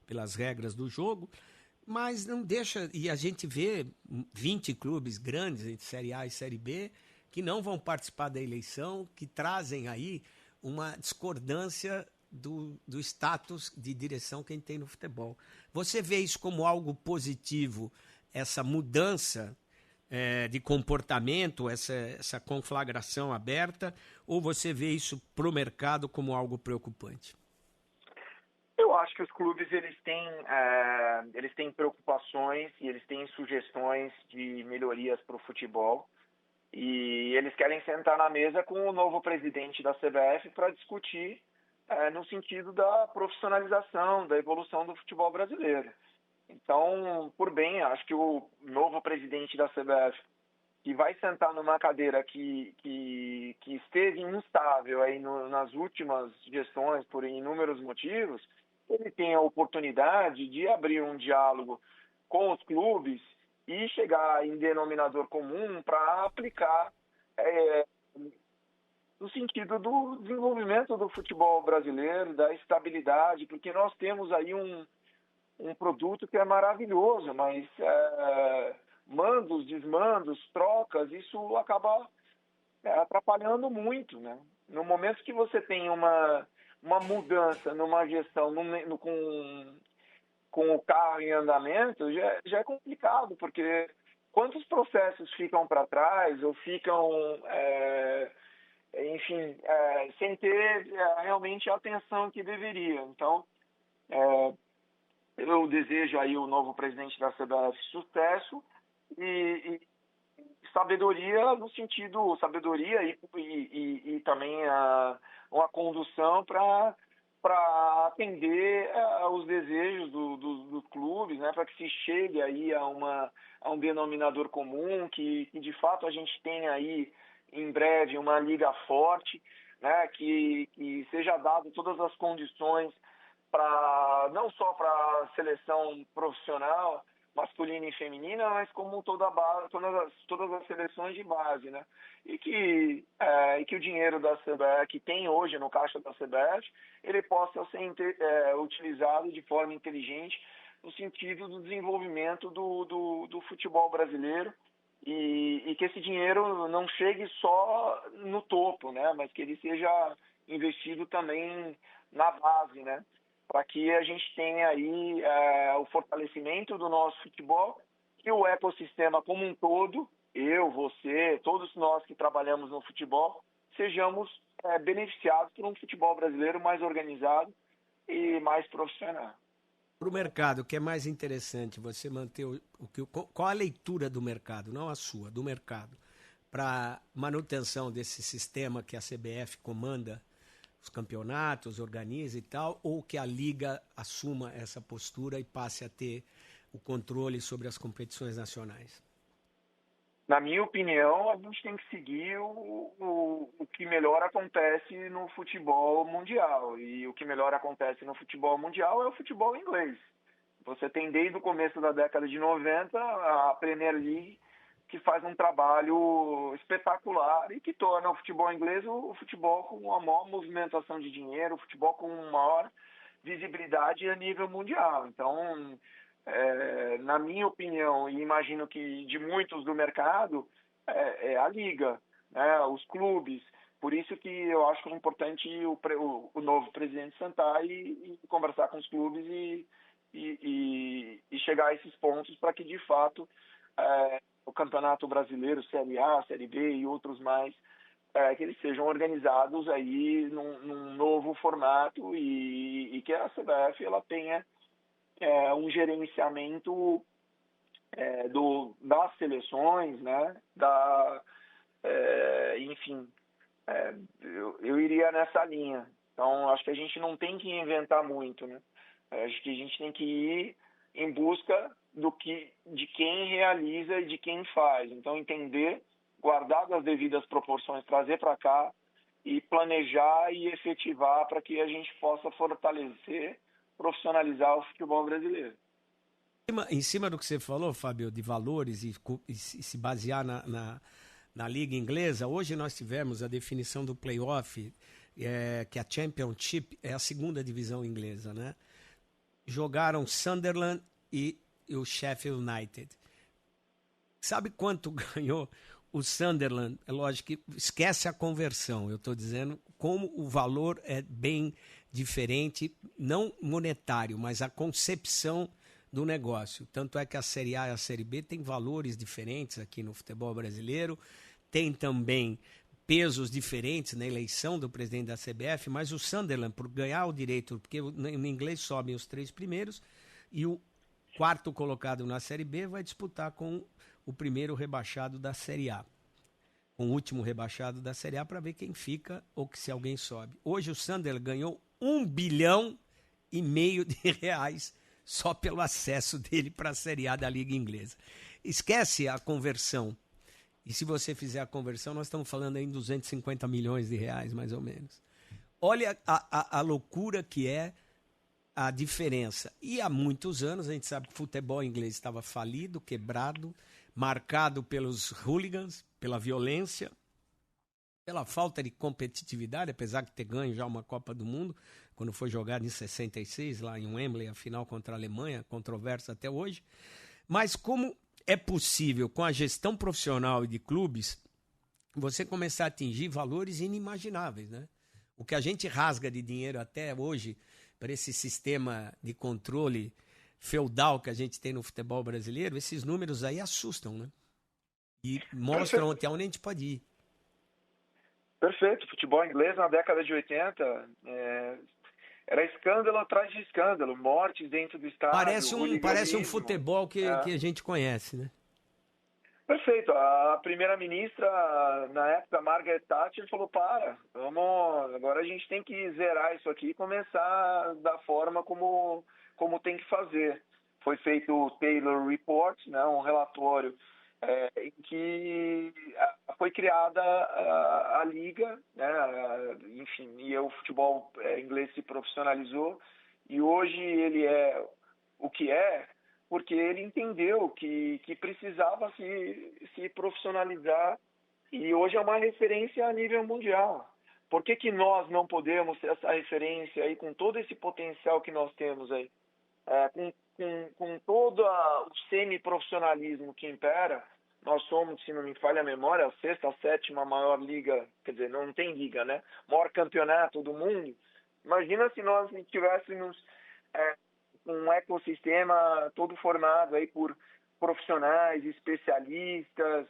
pelas regras do jogo, mas não deixa, e a gente vê 20 clubes grandes entre Série A e Série B, que não vão participar da eleição, que trazem aí uma discordância do status de direção que a gente tem no futebol. Você vê isso como algo positivo, essa mudança de comportamento, essa conflagração aberta, ou você vê isso para o mercado como algo preocupante? Eu acho que os clubes eles têm preocupações e eles têm sugestões de melhorias para o futebol e eles querem sentar na mesa com o novo presidente da CBF para discutir no sentido da profissionalização, da evolução do futebol brasileiro. Então, por bem, acho que o novo presidente da CBF, que vai sentar numa cadeira que esteve instável aí nas últimas gestões por inúmeros motivos, ele tem a oportunidade de abrir um diálogo com os clubes e chegar em denominador comum para aplicar no sentido do desenvolvimento do futebol brasileiro, da estabilidade, porque nós temos aí um produto que é maravilhoso, mas mandos, desmandos, trocas, isso acaba atrapalhando muito, né? No momento que você tem uma mudança numa gestão com o carro em andamento, já é complicado, porque quantos processos ficam para trás ou ficam, enfim, sem ter realmente a atenção que deveria. Então, eu desejo aí o novo presidente da CBF sucesso e sabedoria no sentido, sabedoria e também uma condução para atender aos desejos dos clubes, né, para que se chegue aí a um denominador comum, que de fato a gente tenha aí em breve uma liga forte, né, que seja dado todas as condições não só para a seleção profissional, masculina e feminina, mas como todas as seleções de base, né? E que o dinheiro da CBF, que tem hoje no caixa da CBF, ele possa ser utilizado de forma inteligente no sentido do desenvolvimento do futebol brasileiro e que esse dinheiro não chegue só no topo, né? Mas que ele seja investido também na base, né? Para que a gente tenha aí o fortalecimento do nosso futebol e o ecossistema como um todo, eu, você, todos nós que trabalhamos no futebol, sejamos beneficiados por um futebol brasileiro mais organizado e mais profissional. Para o mercado, o que é mais interessante, você manter qual a leitura do mercado, não a sua, do mercado, para manutenção desse sistema que a CBF comanda os campeonatos, organize e tal, ou que a Liga assuma essa postura e passe a ter o controle sobre as competições nacionais? Na minha opinião, a gente tem que seguir o que melhor acontece no futebol mundial. E o que melhor acontece no futebol mundial é o futebol inglês. Você tem desde o começo da década de 90 a Premier League, que faz um trabalho espetacular e que torna o futebol inglês o futebol com a maior movimentação de dinheiro, o futebol com maior visibilidade a nível mundial. Então, na minha opinião, e imagino que de muitos do mercado, é a Liga, né, os clubes. Por isso que eu acho que é importante o novo presidente sentar e conversar com os clubes e chegar a esses pontos para que, de fato, o Campeonato Brasileiro, Série A, Série B e outros mais, que eles sejam organizados aí num novo formato e que a CBF ela tenha um gerenciamento das seleções, né? Enfim, eu iria nessa linha. Então, acho que a gente não tem que inventar muito, né? Acho que a gente tem que ir em busca de quem realiza e de quem faz. Então, entender, guardar as devidas proporções, trazer para cá e planejar e efetivar para que a gente possa fortalecer, profissionalizar o futebol brasileiro. Em cima do que você falou, Fábio, de valores e se basear na Liga Inglesa, hoje nós tivemos a definição do playoff, que a Championship é a segunda divisão inglesa, né? Jogaram Sunderland e o Sheffield United. Sabe quanto ganhou o Sunderland? É lógico que esquece a conversão, eu estou dizendo como o valor é bem diferente, não monetário, mas a concepção do negócio. Tanto é que a Série A e a Série B têm valores diferentes aqui no futebol brasileiro, tem também pesos diferentes na eleição do presidente da CBF, mas o Sunderland, por ganhar o direito, porque no inglês sobem os 3 primeiros, e o 4º colocado na Série B vai disputar com o primeiro rebaixado da Série A, com o último rebaixado da Série A, para ver quem fica ou se alguém sobe. Hoje o Sunderland ganhou 1,5 bilhão de reais só pelo acesso dele para a Série A da Liga Inglesa. Esquece a conversão. E se você fizer a conversão, nós estamos falando aí em 250 milhões de reais, mais ou menos. Olha a loucura que é a diferença. E há muitos anos, a gente sabe que o futebol inglês estava falido, quebrado, marcado pelos hooligans, pela violência, pela falta de competitividade, apesar de ter ganho já uma Copa do Mundo, quando foi jogado em 66, lá em Wembley, a final contra a Alemanha, controversa até hoje. Mas como é possível, com a gestão profissional e de clubes, você começar a atingir valores inimagináveis, né? O que a gente rasga de dinheiro até hoje para esse sistema de controle feudal que a gente tem no futebol brasileiro, esses números aí assustam, né? E mostram até onde a gente pode ir. Perfeito. Futebol inglês na década de 80 era escândalo atrás de escândalo, mortes dentro do estádio. Parece um futebol que a gente conhece, né? Perfeito. A primeira-ministra, na época, Margaret Thatcher, falou: agora a gente tem que zerar isso aqui e começar da forma como tem que fazer. Foi feito o Taylor Report, né, um relatório em que foi criada a liga, né, enfim, e o futebol inglês se profissionalizou, e hoje ele é o que é, porque ele entendeu que precisava se profissionalizar, e hoje é uma referência a nível mundial. Por que nós não podemos ter essa referência aí, com todo esse potencial que nós temos aí? Com todo o semi-profissionalismo que impera, nós somos, se não me falha a memória, a 6ª, a 7ª maior liga, quer dizer, não tem liga, né? Maior campeonato do mundo. Imagina se nós tivéssemos um ecossistema todo formado aí por profissionais, especialistas,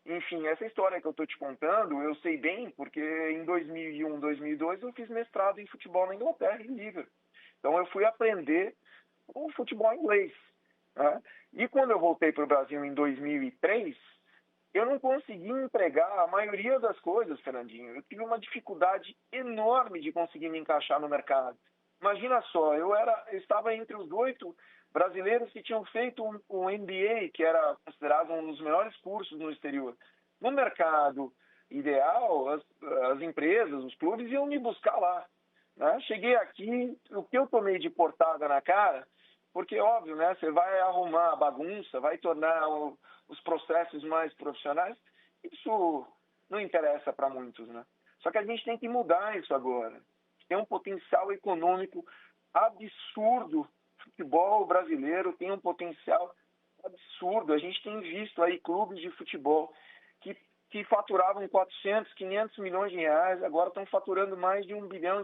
enfim, essa história que eu estou te contando, eu sei bem, porque em 2001, 2002 eu fiz mestrado em futebol na Inglaterra, em Liga. Então eu fui aprender o futebol inglês, né? E quando eu voltei para o Brasil em 2003, eu não consegui empregar a maioria das coisas, Fernandinho. Eu tive uma dificuldade enorme de conseguir me encaixar no mercado. Imagina só, eu estava entre os 8 brasileiros que tinham feito um MBA, que era considerado um dos melhores cursos no exterior. No mercado ideal, as empresas, os clubes iam me buscar lá, né? Cheguei aqui, o que eu tomei de portada na cara, porque, óbvio, né, você vai arrumar a bagunça, vai tornar os processos mais profissionais, isso não interessa para muitos, né? Só que a gente tem que mudar isso agora. Tem um potencial econômico absurdo. O futebol brasileiro tem um potencial absurdo. A gente tem visto aí clubes de futebol que faturavam 400, 500 milhões de reais, agora estão faturando mais de R$1 bilhão.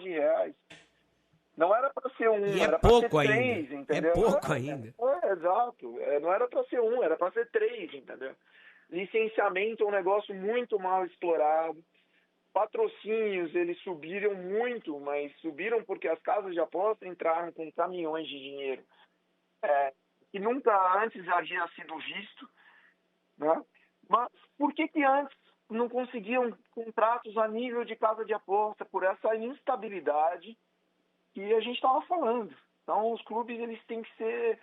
Não era para ser um, E era para ser pouco três, ainda. entendeu? É pouco ainda. Exato. Não era para ser um, era para ser três, entendeu? Licenciamento é um negócio muito mal explorado. Patrocínios, eles subiram muito, mas subiram porque as casas de aposta entraram com caminhões de dinheiro que nunca antes havia sido visto, né? Mas por que antes não conseguiam contratos a nível de casa de aposta por essa instabilidade que a gente estava falando? Então, os clubes, eles têm que ser...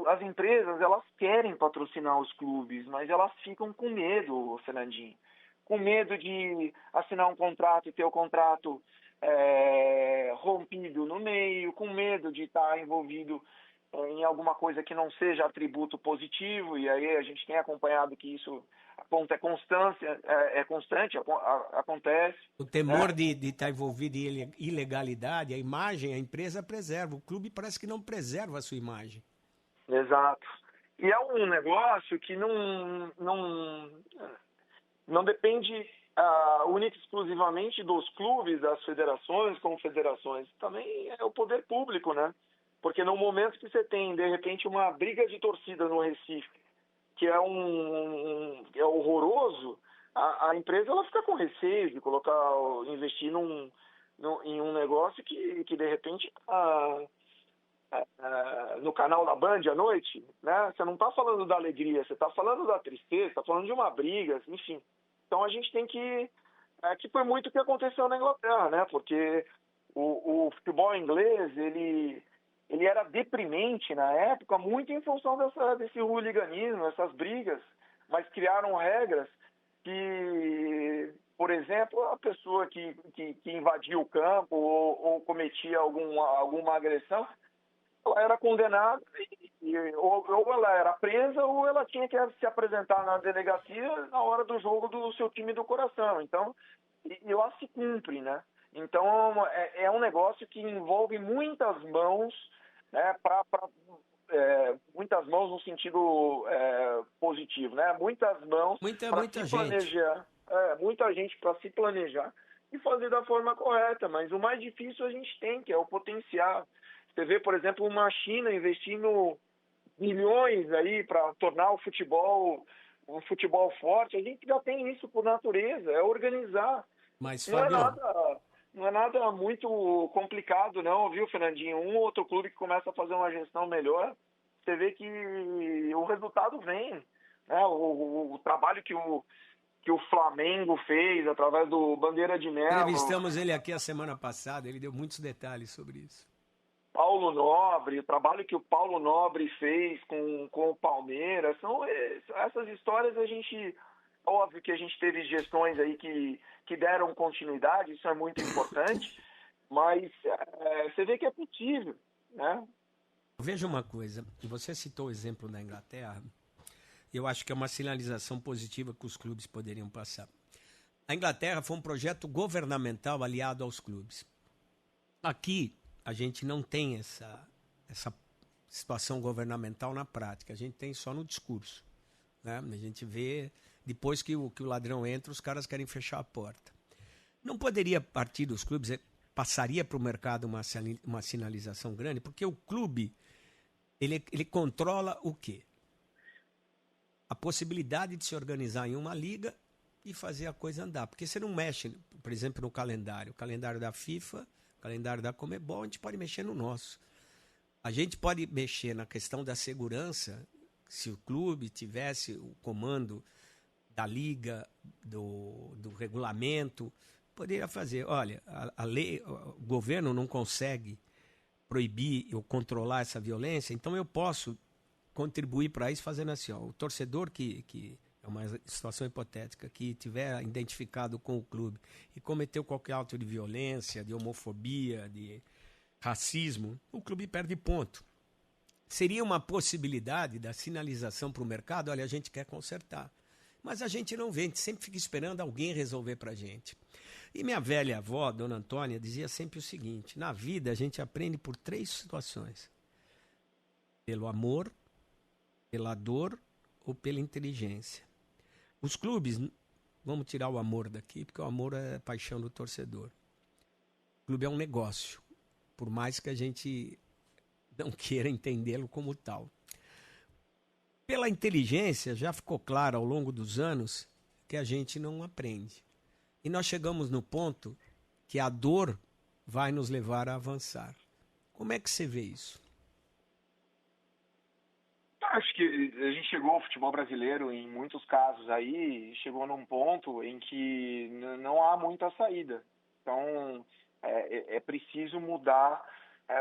as empresas, elas querem patrocinar os clubes, mas elas ficam com medo, Fernandinho. Com medo de assinar um contrato e ter o contrato rompido no meio, com medo de estar envolvido em alguma coisa que não seja atributo positivo, e aí a gente tem acompanhado que isso é constante, acontece. O temor de estar envolvido em ilegalidade, a imagem, a empresa preserva. O clube parece que não preserva a sua imagem. Exato. E é um negócio que não depende única e exclusivamente dos clubes, das federações, confederações. Também é o poder público, né? Porque no momento que você tem, de repente, uma briga de torcida no Recife, que é horroroso, a empresa ela fica com receio de investir em um negócio que de repente, no canal da Band à noite, né? Você não está falando da alegria, você está falando da tristeza, está falando de uma briga, enfim. Então a gente tem que foi muito o que aconteceu na Inglaterra, né? Porque o futebol inglês, ele era deprimente na época, muito em função desse hooliganismo, essas brigas, mas criaram regras que, por exemplo, a pessoa que invadia o campo ou cometia alguma agressão, ela era condenada, ou ela era presa, ou ela tinha que se apresentar na delegacia na hora do jogo do seu time do coração. Então, e lá se cumpre, né? Então, é um negócio que envolve muitas mãos, né? Muitas mãos no sentido positivo, né? Muitas mãos para se planejar. Muita gente para se planejar e fazer da forma correta. Mas o mais difícil a gente tem, que é o potencial. Você vê, por exemplo, uma China investindo milhões aí para tornar o futebol forte. A gente já tem isso por natureza, é organizar. Mas, não é nada muito complicado, não, viu, Fernandinho? Um ou outro clube que começa a fazer uma gestão melhor, você vê que o resultado vem, né? O trabalho que o Flamengo fez através do Bandeira de Melo. Entrevistamos ele aqui a semana passada, ele deu muitos detalhes sobre isso. Paulo Nobre, o trabalho que o Paulo Nobre fez com o Palmeiras, essas histórias óbvio que a gente teve gestões aí que deram continuidade, isso é muito importante, mas você vê que é possível, né? Veja uma coisa, você citou o exemplo da Inglaterra, eu acho que é uma sinalização positiva que os clubes poderiam passar. A Inglaterra foi um projeto governamental aliado aos clubes. Aqui, a gente não tem essa situação governamental na prática, a gente tem só no discurso, né? A gente vê, depois que o ladrão entra, os caras querem fechar a porta. Não poderia partir dos clubes, passaria para o mercado uma sinalização grande, porque o clube, ele controla o quê? A possibilidade de se organizar em uma liga e fazer a coisa andar, porque você não mexe, por exemplo, no calendário, o calendário da FIFA, o calendário da Conmebol, a gente pode mexer no nosso. A gente pode mexer na questão da segurança se o clube tivesse o comando da liga, do regulamento, poderia fazer. Olha, a lei, o governo não consegue proibir ou controlar essa violência, então eu posso contribuir para isso fazendo assim. Ó, o torcedor que é uma situação hipotética, que tiver identificado com o clube e cometeu qualquer ato de violência, de homofobia, de racismo, o clube perde ponto. Seria uma possibilidade da sinalização para o mercado, olha, a gente quer consertar. Mas a gente não vê, a gente sempre fica esperando alguém resolver para a gente. E minha velha avó, Dona Antônia, dizia sempre o seguinte, na vida a gente aprende por 3 situações. Pelo amor, pela dor ou pela inteligência. Os clubes, vamos tirar o amor daqui, porque o amor é a paixão do torcedor. O clube é um negócio, por mais que a gente não queira entendê-lo como tal. Pela inteligência, já ficou claro ao longo dos anos que a gente não aprende. E nós chegamos no ponto que a dor vai nos levar a avançar. Como é que você vê isso? Acho que a gente chegou ao futebol brasileiro, em muitos casos aí, chegou num ponto em que não há muita saída. Então, é preciso mudar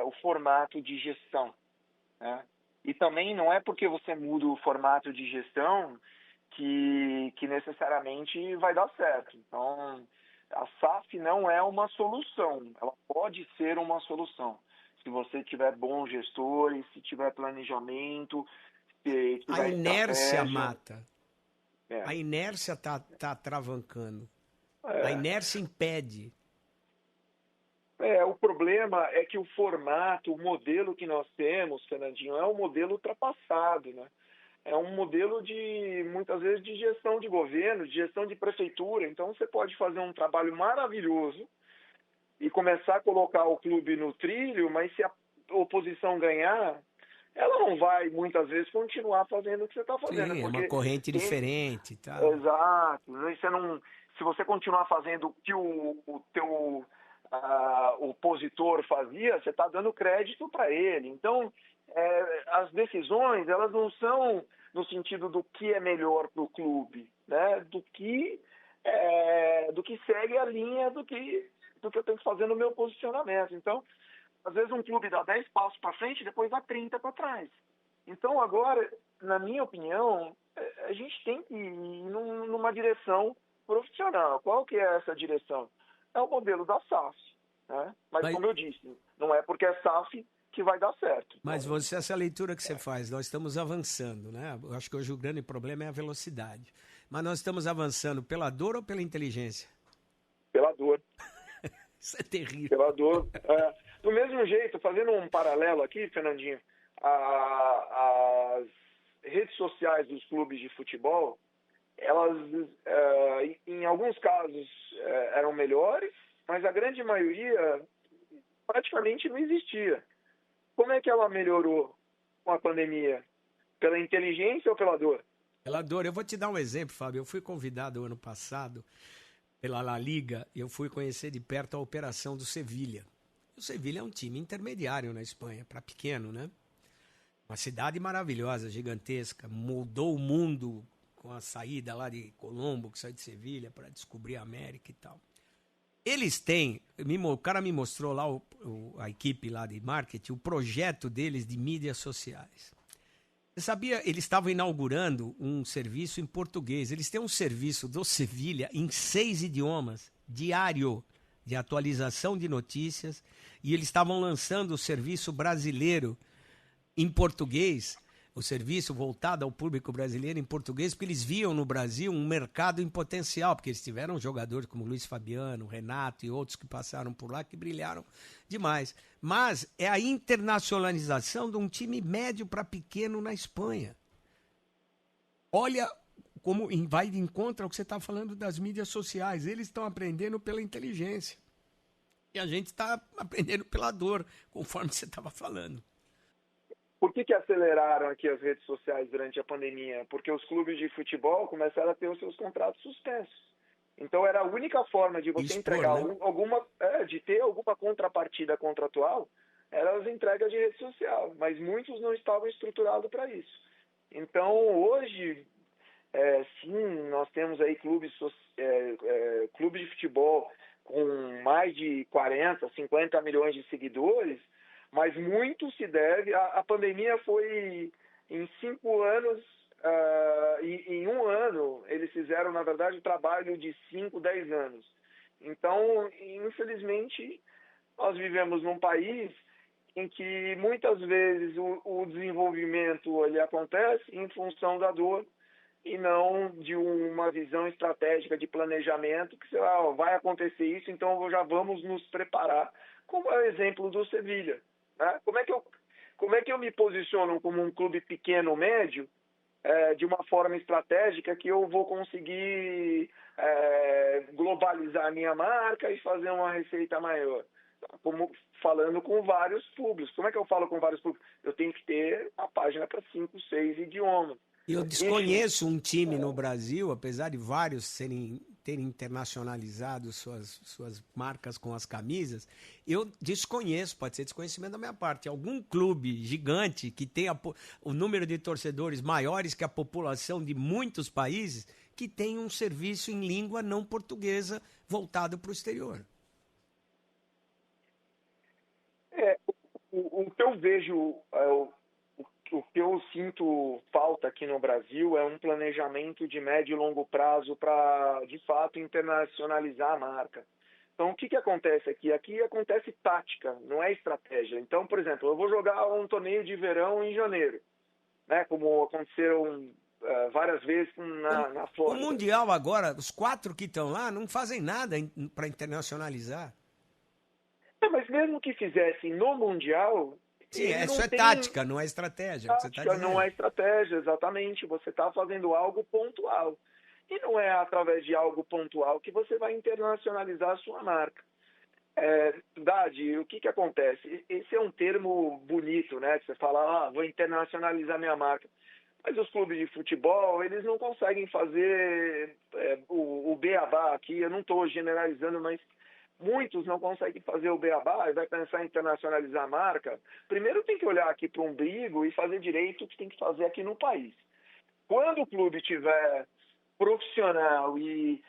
o formato de gestão, né? E também não é porque você muda o formato de gestão que necessariamente vai dar certo. Então, a SAF não é uma solução, ela pode ser uma solução. Se você tiver bons gestores, se tiver planejamento, se tiver a inércia estratégia. mata. A inércia está travancando. É. A inércia impede. O problema é que o formato, o modelo que nós temos, Fernandinho, é um modelo ultrapassado, né? É um modelo muitas vezes, de gestão de governo, de gestão de prefeitura. Então, você pode fazer um trabalho maravilhoso e começar a colocar o clube no trilho, mas se a oposição ganhar, ela não vai, muitas vezes, continuar fazendo o que você está fazendo. Sim, porque é uma corrente diferente. Tá? Exato. Se você continuar fazendo o que o teu opositor fazia, você está dando crédito para ele. Então, as decisões, elas não são no sentido do que é melhor para o clube, né? Do que segue a linha do que eu tenho que fazer no meu posicionamento. Então, às vezes um clube dá 10 passos para frente e depois dá 30 para trás. Então, agora, na minha opinião, a gente tem que ir numa direção profissional. Qual que é essa direção? É o modelo da SAF, né? Mas, como eu disse, não é porque é SAF que vai dar certo. Mas essa leitura que você faz, nós estamos avançando, né? Eu acho que hoje o grande problema é a velocidade. Mas nós estamos avançando pela dor ou pela inteligência? Pela dor. Isso é terrível. Pela dor. Do mesmo jeito, fazendo um paralelo aqui, Fernandinho, as redes sociais dos clubes de futebol, elas, em alguns casos, eram melhores, mas a grande maioria praticamente não existia. Como é que ela melhorou com a pandemia? Pela inteligência ou pela dor? Pela dor. Eu vou te dar um exemplo, Fábio. Eu fui convidado ano passado pela La Liga, eu fui conhecer de perto a operação do Sevilha. O Sevilha é um time intermediário na Espanha, para pequeno, né? Uma cidade maravilhosa, gigantesca, mudou o mundo com a saída lá de Colombo, que saiu de Sevilha para descobrir a América e tal. Eles têm, o cara me mostrou lá, a equipe lá de marketing, o projeto deles de mídias sociais. Você sabia, eles estavam inaugurando um serviço em português. Eles têm um serviço do Sevilha em 6 idiomas, diário, de atualização de notícias. E eles estavam lançando o serviço brasileiro em português, o serviço voltado ao público brasileiro em português, porque eles viam no Brasil um mercado em potencial, porque eles tiveram jogadores como Luiz Fabiano, Renato e outros que passaram por lá, que brilharam demais. Mas é a internacionalização de um time médio para pequeno na Espanha. Olha como vai de encontro ao que você está falando das mídias sociais. Eles estão aprendendo pela inteligência. E a gente está aprendendo pela dor, conforme você estava falando. Por que aceleraram aqui as redes sociais durante a pandemia? Porque os clubes de futebol começaram a ter os seus contratos suspensos. Então era a única forma de você entregar, né? De ter alguma contrapartida contratual, eram as entregas de rede social. Mas muitos não estavam estruturados para isso. Então, hoje, sim, nós temos aí clubes de futebol com mais de 40, 50 milhões de seguidores, mas muito se deve... A pandemia foi em 5 anos, e em um ano eles fizeram, na verdade, o trabalho de 5, 10 anos. Então, infelizmente, nós vivemos num país em que muitas vezes o desenvolvimento ele acontece em função da dor e não de uma visão estratégica de planejamento, que vai acontecer isso, então já vamos nos preparar, como é o exemplo do Sevilha. Né? Como é que eu me posiciono como um clube pequeno ou médio, de uma forma estratégica que eu vou conseguir globalizar a minha marca e fazer uma receita maior? Como falando com vários públicos. Como é que eu falo com vários públicos? Eu tenho que ter a página para 5, 6 idiomas. Eu desconheço um time no Brasil, apesar de vários terem internacionalizado suas marcas com as camisas, eu desconheço, pode ser desconhecimento da minha parte, algum clube gigante que tenha o número de torcedores maiores que a população de muitos países, que tem um serviço em língua não portuguesa voltado para o exterior. O que eu vejo, o que eu sinto falta aqui no Brasil é um planejamento de médio e longo prazo para, de fato, internacionalizar a marca. Então, o que acontece aqui? Aqui acontece tática, não é estratégia. Então, por exemplo, eu vou jogar um torneio de verão em janeiro, né? Como aconteceram várias vezes na Flórida. O Mundial agora, os 4 que estão lá não fazem nada para internacionalizar. Mas mesmo que fizessem no Mundial... Sim, isso é tática, não é estratégia. Tática não é estratégia, exatamente. Você está fazendo algo pontual. E não é através de algo pontual que você vai internacionalizar a sua marca. Verdade, o que acontece? Esse é um termo bonito, né? Você fala, vou internacionalizar minha marca. Mas os clubes de futebol, eles não conseguem fazer o beabá aqui. Eu não estou generalizando, mas... muitos não conseguem fazer o beabá e vai pensar em internacionalizar a marca. Primeiro tem que olhar aqui para o umbigo e fazer direito o que tem que fazer aqui no país. Quando o clube estiver profissional e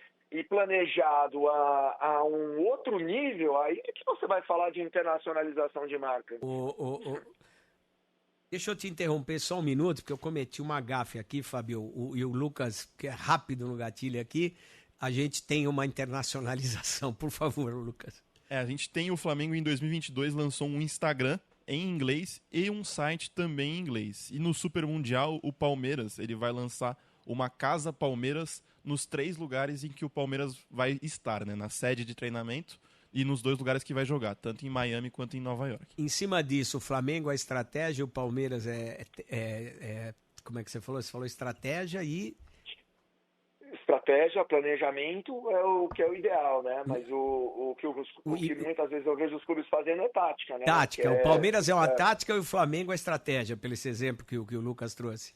planejado a um outro nível, aí é que você vai falar de internacionalização de marca. Deixa eu te interromper só um minuto, porque eu cometi uma gafe aqui, Fábio, e o Lucas, que é rápido no gatilho aqui, a gente tem uma internacionalização. Por favor, Lucas. A gente tem o Flamengo em 2022 lançou um Instagram em inglês e um site também em inglês. E no Super Mundial, o Palmeiras ele vai lançar uma Casa Palmeiras nos 3 lugares em que o Palmeiras vai estar, né? Na sede de treinamento e nos 2 lugares que vai jogar, tanto em Miami quanto em Nova York. Em cima disso, o Flamengo é estratégia, o Palmeiras como é que você falou? Você falou estratégia e... Estratégia, planejamento é o que é o ideal, né? Mas o que muitas vezes eu vejo os clubes fazendo é tática, né? Tática. O Palmeiras é uma tática e o Flamengo é estratégia, pelo esse exemplo que o Lucas trouxe.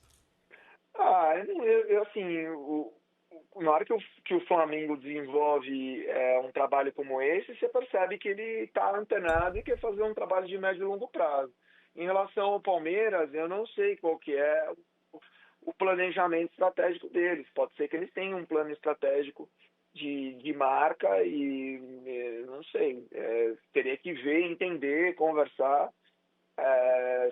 Na hora que o Flamengo desenvolve um trabalho como esse, você percebe que ele está antenado e quer fazer um trabalho de médio e longo prazo. Em relação ao Palmeiras, eu não sei qual que é o planejamento estratégico deles. Pode ser que eles tenham um plano estratégico de marca e não sei, teria que ver, entender, conversar.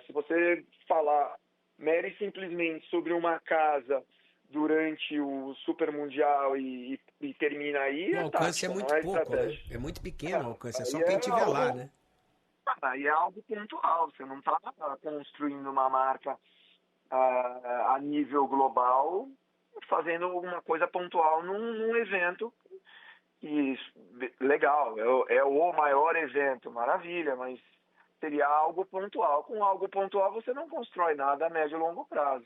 Se você falar mero e simplesmente sobre uma casa durante o Super Mundial e termina aí, o alcance é muito pouco, né? É muito pequeno o alcance, é só quem estiver lá, né? Aí é algo pontual, você não está construindo uma marca a nível global, fazendo alguma coisa pontual num evento. E legal, é o maior evento, maravilha, mas seria algo pontual. Com algo pontual você não constrói nada a médio e longo prazo.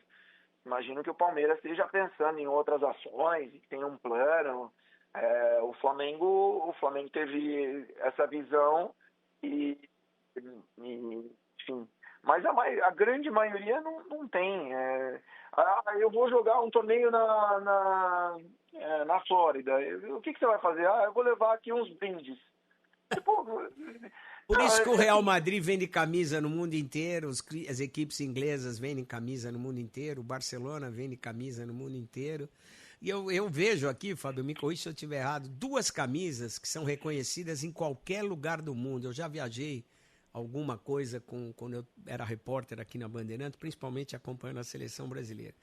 Imagino que o Palmeiras esteja pensando em outras ações, tem um plano. O Flamengo teve essa visão enfim. Mas a grande maioria não tem. Eu vou jogar um torneio na Flórida. O que você vai fazer? Eu vou levar aqui uns brindes. Tipo, Por isso que o Real Madrid vende camisa no mundo inteiro, as equipes inglesas vendem camisa no mundo inteiro, o Barcelona vende camisa no mundo inteiro. E eu vejo aqui, Fábio, me corrija se eu estiver errado, 2 camisas que são reconhecidas em qualquer lugar do mundo. Eu já viajei alguma coisa quando eu era repórter aqui na Bandeirantes, principalmente acompanhando a seleção brasileira.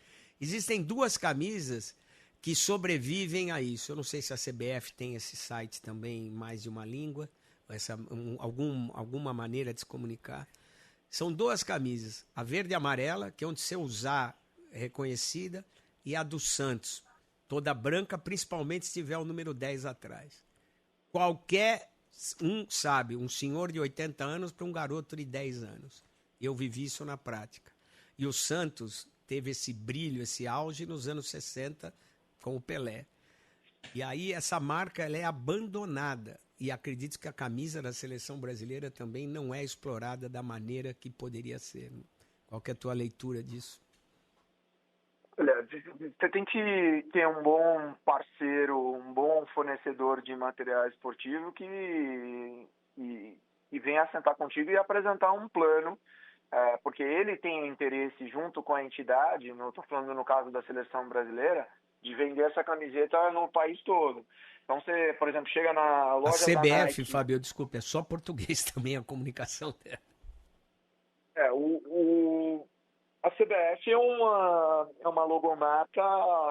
Existem 2 camisas que sobrevivem a isso. Eu não sei se a CBF tem esse site também em mais de uma língua, alguma maneira de se comunicar. São 2 camisas, a verde e amarela, que é onde você usar é reconhecida, e a do Santos, toda branca, principalmente se tiver o número 10 atrás. Qualquer um sabe, um senhor de 80 anos para um garoto de 10 anos. Eu vivi isso na prática. E o Santos teve esse brilho, esse auge nos anos 60 com o Pelé. E aí essa marca ela é abandonada. E acredito que a camisa da seleção brasileira também não é explorada da maneira que poderia ser. Qual que é a tua leitura disso? Olha, você tem que ter um bom parceiro, um bom fornecedor de material esportivo que venha sentar contigo e apresentar um plano, porque ele tem interesse junto com a entidade, não estou falando no caso da seleção brasileira, de vender essa camiseta no país todo. Então você, por exemplo, chega na loja da Nike... A CBF, Fábio, desculpa, é só português também a comunicação dela. A CBF é uma logomarca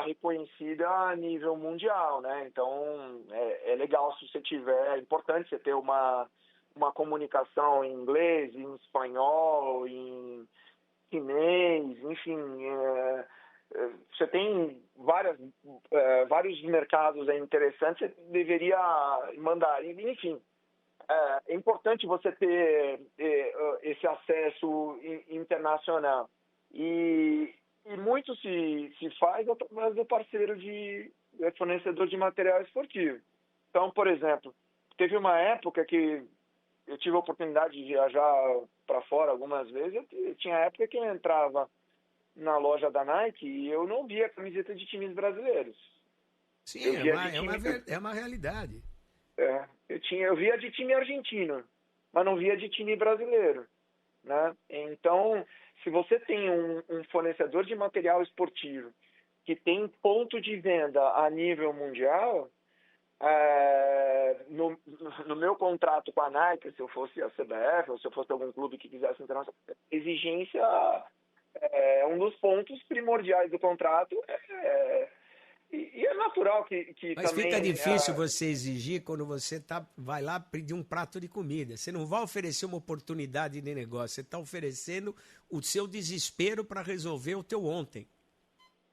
reconhecida a nível mundial, né? Então, é legal se você tiver... É importante você ter uma comunicação em inglês, em espanhol, em chinês, enfim... você tem vários mercados interessantes, você deveria mandar. Enfim, é importante você ter esse acesso internacional. E muito se faz através do parceiro de fornecedor de material esportivo. Então, por exemplo, teve uma época que eu tive a oportunidade de viajar para fora algumas vezes. Eu tinha época que eu entrava na loja da Nike e eu não via camiseta de times brasileiros. Sim, é uma realidade. Eu via de time argentino, mas não via de time brasileiro, né? Então, se você tem um fornecedor de material esportivo que tem ponto de venda a nível mundial, no meu contrato com a Nike, se eu fosse a CBF ou se eu fosse algum clube que quisesse entrar nessa exigência, um dos pontos primordiais do contrato e é natural que Mas também... fica difícil você exigir quando você vai lá pedir um prato de comida. Você não vai oferecer uma oportunidade de negócio, você está oferecendo o seu desespero para resolver o teu ontem.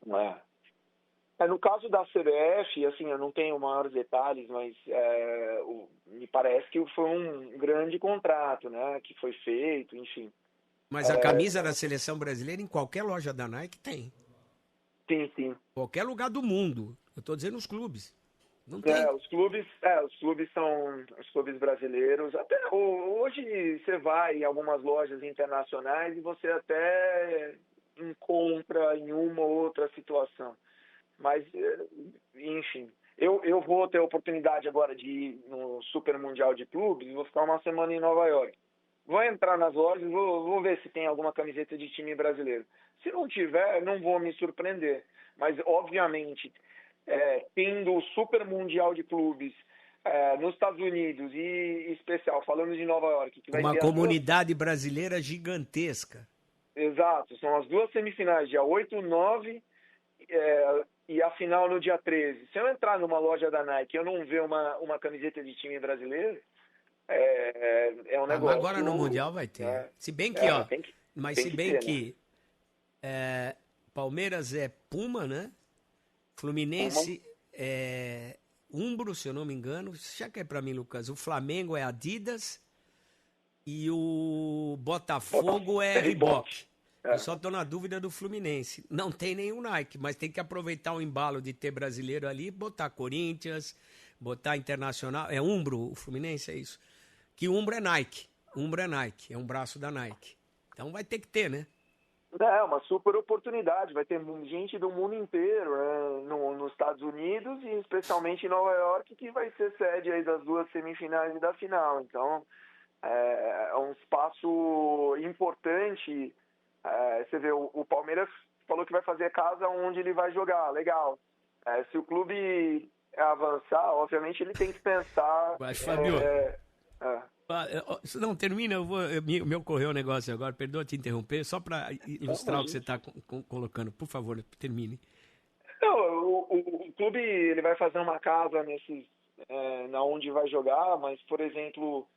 No caso da CBF, assim, eu não tenho maiores detalhes, mas me parece que foi um grande contrato, né, que foi feito, enfim. Mas a camisa da seleção brasileira em qualquer loja da Nike tem. Sim. Qualquer lugar do mundo. Eu estou dizendo os clubes. Não tem. Os clubes são os clubes brasileiros. Até hoje você vai em algumas lojas internacionais e você até encontra em uma ou outra situação. Mas, enfim, eu vou ter a oportunidade agora de ir no Super Mundial de Clubes e vou ficar uma semana em Nova York. Vou entrar nas lojas, vou ver se tem alguma camiseta de time brasileiro. Se não tiver, não vou me surpreender. Mas, obviamente, tendo o Super Mundial de Clubes nos Estados Unidos e, em especial, falando de Nova York... que vai uma ter comunidade brasileira gigantesca. Exato. São as 2 semifinais, dia 8 e 9, e a final no dia 13. Se eu entrar numa loja da Nike e eu não ver uma camiseta de time brasileiro... É um negócio... Agora no Mundial vai ter. Se bem que, Palmeiras é Puma, né? Fluminense é Umbro, se eu não me engano. Checa aí pra mim, Lucas. O Flamengo é Adidas e o Botafogo é Reebok. Eu só tô na dúvida do Fluminense. Não tem nenhum Nike, mas tem que aproveitar o embalo de ter brasileiro ali, botar Corinthians, botar Internacional. É Umbro, o Fluminense, é isso. Que Umbro é Nike. Umbro é Nike, é um braço da Nike. Então vai ter que ter, né? É uma super oportunidade. Vai ter gente do mundo inteiro nos Estados Unidos e especialmente em Nova York, que vai ser sede aí das 2 semifinais e da final. Então, é um espaço importante. Você vê, o Palmeiras falou que vai fazer casa onde ele vai jogar, legal. Se o clube avançar, obviamente ele tem que pensar... Mas, Fábio... Não, termina, me ocorreu um negócio agora, perdoa te interromper, só para ilustrar o que você está colocando. Por favor, termine. Não, o clube ele vai fazer uma casa na onde vai jogar, mas, por exemplo,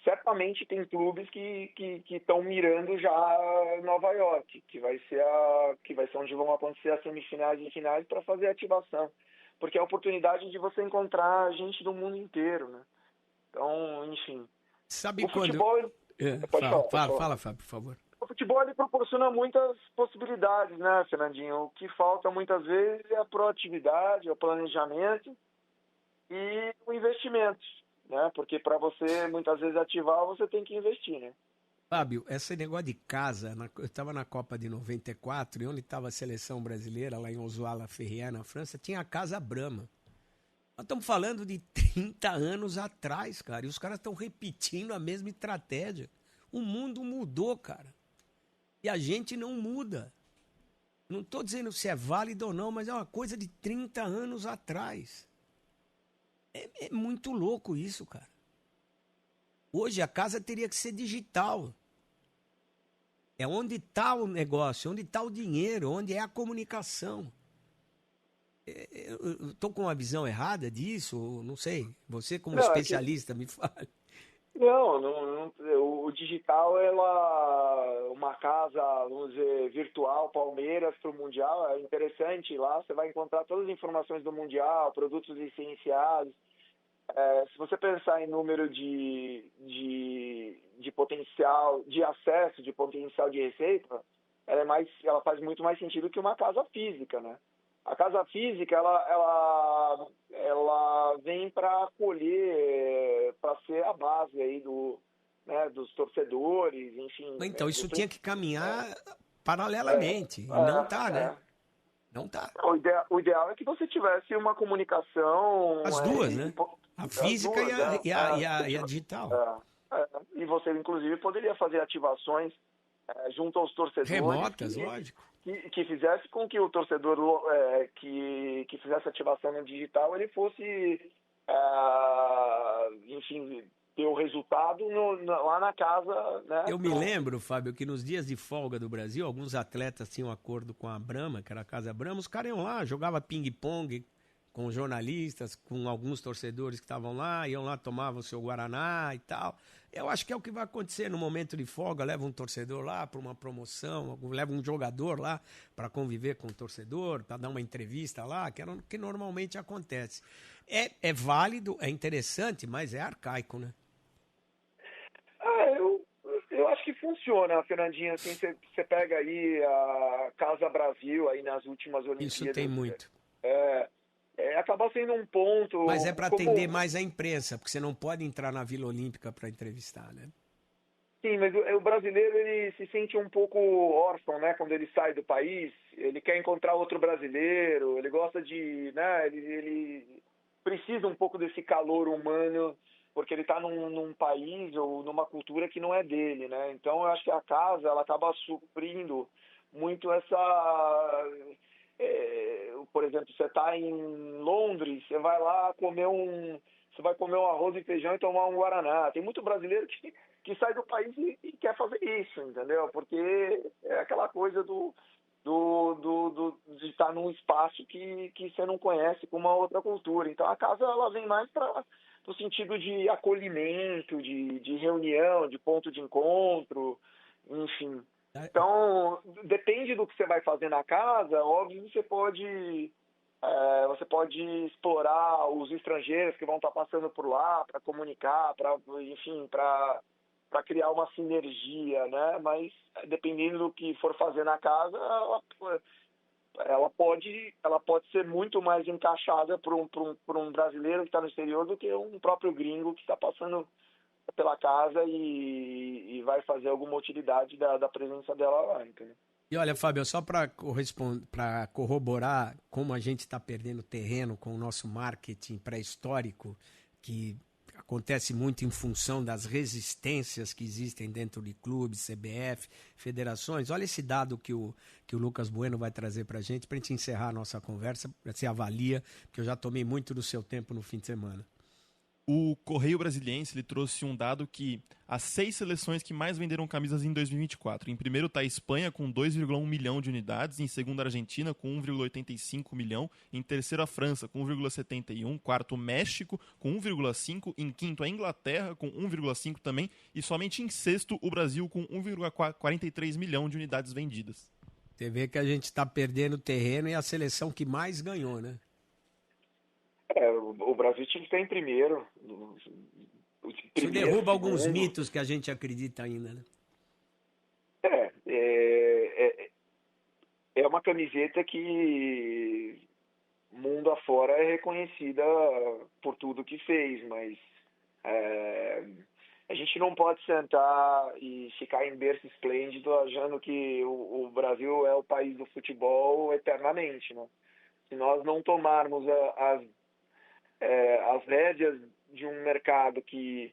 certamente tem clubes que estão mirando já Nova York, que vai ser onde vão acontecer as semifinais e finais para fazer a ativação, porque é a oportunidade de você encontrar gente do mundo inteiro, né? Então, enfim. Sabe o quando... futebol... Fala, Fábio, por favor. O futebol ele proporciona muitas possibilidades, né, Fernandinho? O que falta muitas vezes é a proatividade, o planejamento e o investimento, né? Porque para você, muitas vezes, ativar, você tem que investir, né? Fábio, esse negócio de casa, eu estava na Copa de 94, e onde estava a seleção brasileira, lá em Oswald-Ferrières, na França, tinha a Casa Brahma. Nós estamos falando de 30 anos atrás, cara, e os caras estão repetindo a mesma estratégia. O mundo mudou, cara. E a gente não muda. Não estou dizendo se é válido ou não, mas é uma coisa de 30 anos atrás. É muito louco isso, cara. Hoje a casa teria que ser digital. É onde está o negócio, onde está o dinheiro, onde é a comunicação. Eu estou com uma visão errada disso? Não sei. Você, como especialista, me fale. Não, o digital, uma casa, vamos dizer, virtual, Palmeiras para o Mundial, é interessante. Lá você vai encontrar todas as informações do Mundial, produtos licenciados. Se você pensar em número de potencial, de acesso, de potencial de receita, ela faz muito mais sentido que uma casa física, né? A casa física, ela vem para acolher, para ser a base aí dos torcedores, enfim. Então, isso tinha que caminhar paralelamente. E não está, né? Não está. O ideal é que você tivesse uma comunicação... As duas, né? A física e a digital. E você, inclusive, poderia fazer ativações junto aos torcedores. Remotas, lógico. Que fizesse com que o torcedor que fizesse ativação no digital, ele fosse, enfim, ter o resultado lá na casa, né? Eu me lembro, Fábio, que nos dias de folga do Brasil, alguns atletas tinham um acordo com a Brahma, que era a Casa Brahma, os caras iam lá, jogavam ping-pong com jornalistas, com alguns torcedores que estavam lá, iam lá, tomavam o seu Guaraná e tal. Eu acho que é o que vai acontecer no momento de folga, leva um torcedor lá para uma promoção, leva um jogador lá para conviver com o torcedor, para dar uma entrevista lá, que é o que normalmente acontece. É válido, é interessante, mas é arcaico, né? Eu acho que funciona, Fernandinho. Assim, você pega aí a Casa Brasil aí nas últimas Olimpíadas. Isso tem muito. Acaba sendo um ponto... Mas é para atender mais a imprensa, porque você não pode entrar na Vila Olímpica para entrevistar, né? Sim, mas o brasileiro ele se sente um pouco órfão, né? Quando ele sai do país, ele quer encontrar outro brasileiro, ele gosta de... né? Ele precisa um pouco desse calor humano, porque ele está num país ou numa cultura que não é dele, né? Então, eu acho que a casa ela acaba suprindo muito essa... por exemplo, você está em Londres, você vai lá você vai comer um arroz e feijão e tomar um guaraná. Tem muito brasileiro que sai do país e quer fazer isso, entendeu? Porque é aquela coisa de estar num espaço que você não conhece, com uma outra cultura. Então a casa ela vem mais no sentido de acolhimento, de reunião, de ponto de encontro, enfim. Então, depende do que você vai fazer na casa, óbvio, você pode explorar os estrangeiros que vão estar passando por lá para comunicar, para criar uma sinergia, né? Mas dependendo do que for fazer na casa, ela pode ser muito mais encaixada para um brasileiro que está no exterior do que um próprio gringo que está passando pela casa e vai fazer alguma utilidade da presença dela lá, entendeu? E olha, Fábio, só para corroborar como a gente está perdendo terreno com o nosso marketing pré-histórico, que acontece muito em função das resistências que existem dentro de clubes, CBF, federações. Olha esse dado que o Lucas Bueno vai trazer para a gente encerrar a nossa conversa, você avalia, porque eu já tomei muito do seu tempo no fim de semana. O Correio Brasiliense ele trouxe um dado que as 6 seleções que mais venderam camisas em 2024. Em primeiro está a Espanha, com 2,1 milhão de unidades. Em segundo, a Argentina, com 1,85 milhão. Em terceiro, a França, com 1,71. Quarto, o México, com 1,5. Em quinto, a Inglaterra, com 1,5 também. E somente em sexto, o Brasil, com 1,43 milhão de unidades vendidas. Você vê que a gente está perdendo terreno e a seleção que mais ganhou, né? O Brasil tinha que estar em primeiro. Isso derruba alguns mitos que a gente acredita ainda, né? É uma camiseta que mundo afora é reconhecida por tudo que fez, mas a gente não pode sentar e ficar em berço esplêndido achando que o Brasil é o país do futebol eternamente, né? Se nós não tomarmos as rédeas de um mercado que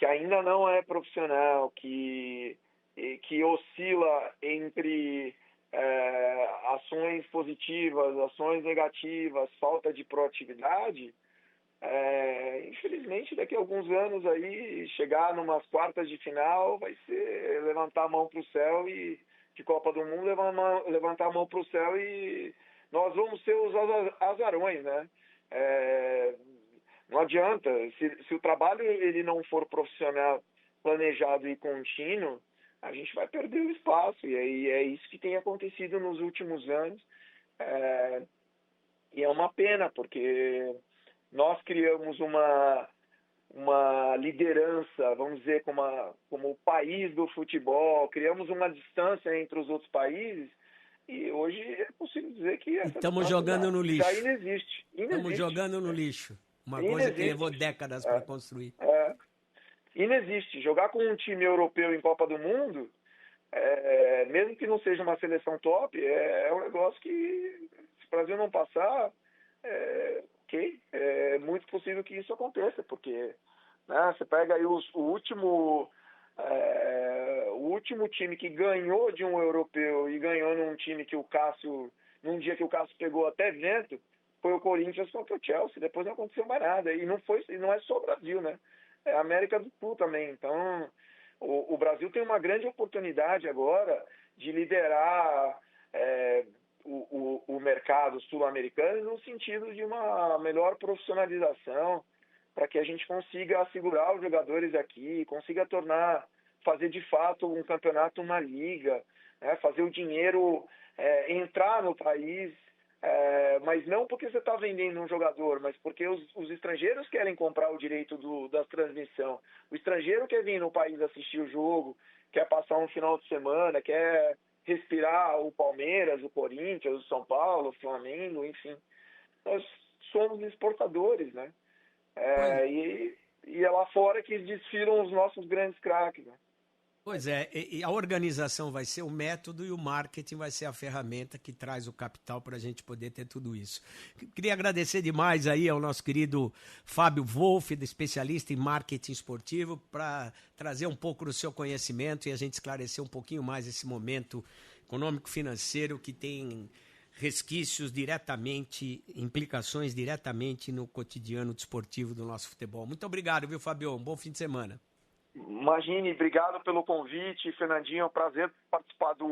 ainda não é profissional, que oscila entre ações positivas, ações negativas, falta de proatividade, infelizmente daqui a alguns anos aí chegar numas quartas de final vai ser levantar a mão para o céu e de Copa do Mundo levantar a mão para o céu e nós vamos ser os azarões, né? Não adianta, se o trabalho ele não for profissional, planejado e contínuo, a gente vai perder o espaço, e aí é isso que tem acontecido nos últimos anos, e é uma pena, porque nós criamos uma liderança, vamos dizer, como o país do futebol, criamos uma distância entre os outros países, e hoje é possível dizer que essa estamos jogando no lixo. Já inexiste. Estamos jogando no lixo. Uma coisa que levou décadas para construir. Inexiste. Jogar com um time europeu em Copa do Mundo, mesmo que não seja uma seleção top, é um negócio que, se o Brasil não passar, ok, é muito possível que isso aconteça, porque você pega aí o último time que ganhou de um europeu e ganhou num time que num dia que o Cássio pegou até vento, foi o Corinthians contra o Chelsea, depois não aconteceu mais nada, e não é só o Brasil, né? É a América do Sul também, então o Brasil tem uma grande oportunidade agora de liderar o mercado sul-americano no sentido de uma melhor profissionalização, para que a gente consiga assegurar os jogadores aqui, consiga fazer de fato um campeonato, uma liga, né? Fazer o dinheiro entrar no país, mas não porque você está vendendo um jogador, mas porque os estrangeiros querem comprar o direito da transmissão. O estrangeiro quer vir no país assistir o jogo, quer passar um final de semana, quer respirar o Palmeiras, o Corinthians, o São Paulo, o Flamengo, enfim. Nós somos exportadores, né? E é lá fora que desfilam os nossos grandes craques, né? Pois é, e a organização vai ser o método e o marketing vai ser a ferramenta que traz o capital para a gente poder ter tudo isso. Queria agradecer demais aí ao nosso querido Fábio Wolff, especialista em marketing esportivo, para trazer um pouco do seu conhecimento e a gente esclarecer um pouquinho mais esse momento econômico-financeiro que tem resquícios diretamente, implicações diretamente no cotidiano desportivo do nosso futebol. Muito obrigado, viu, Fábio? Um bom fim de semana. Imagine, obrigado pelo convite, Fernandinho, é um prazer participar do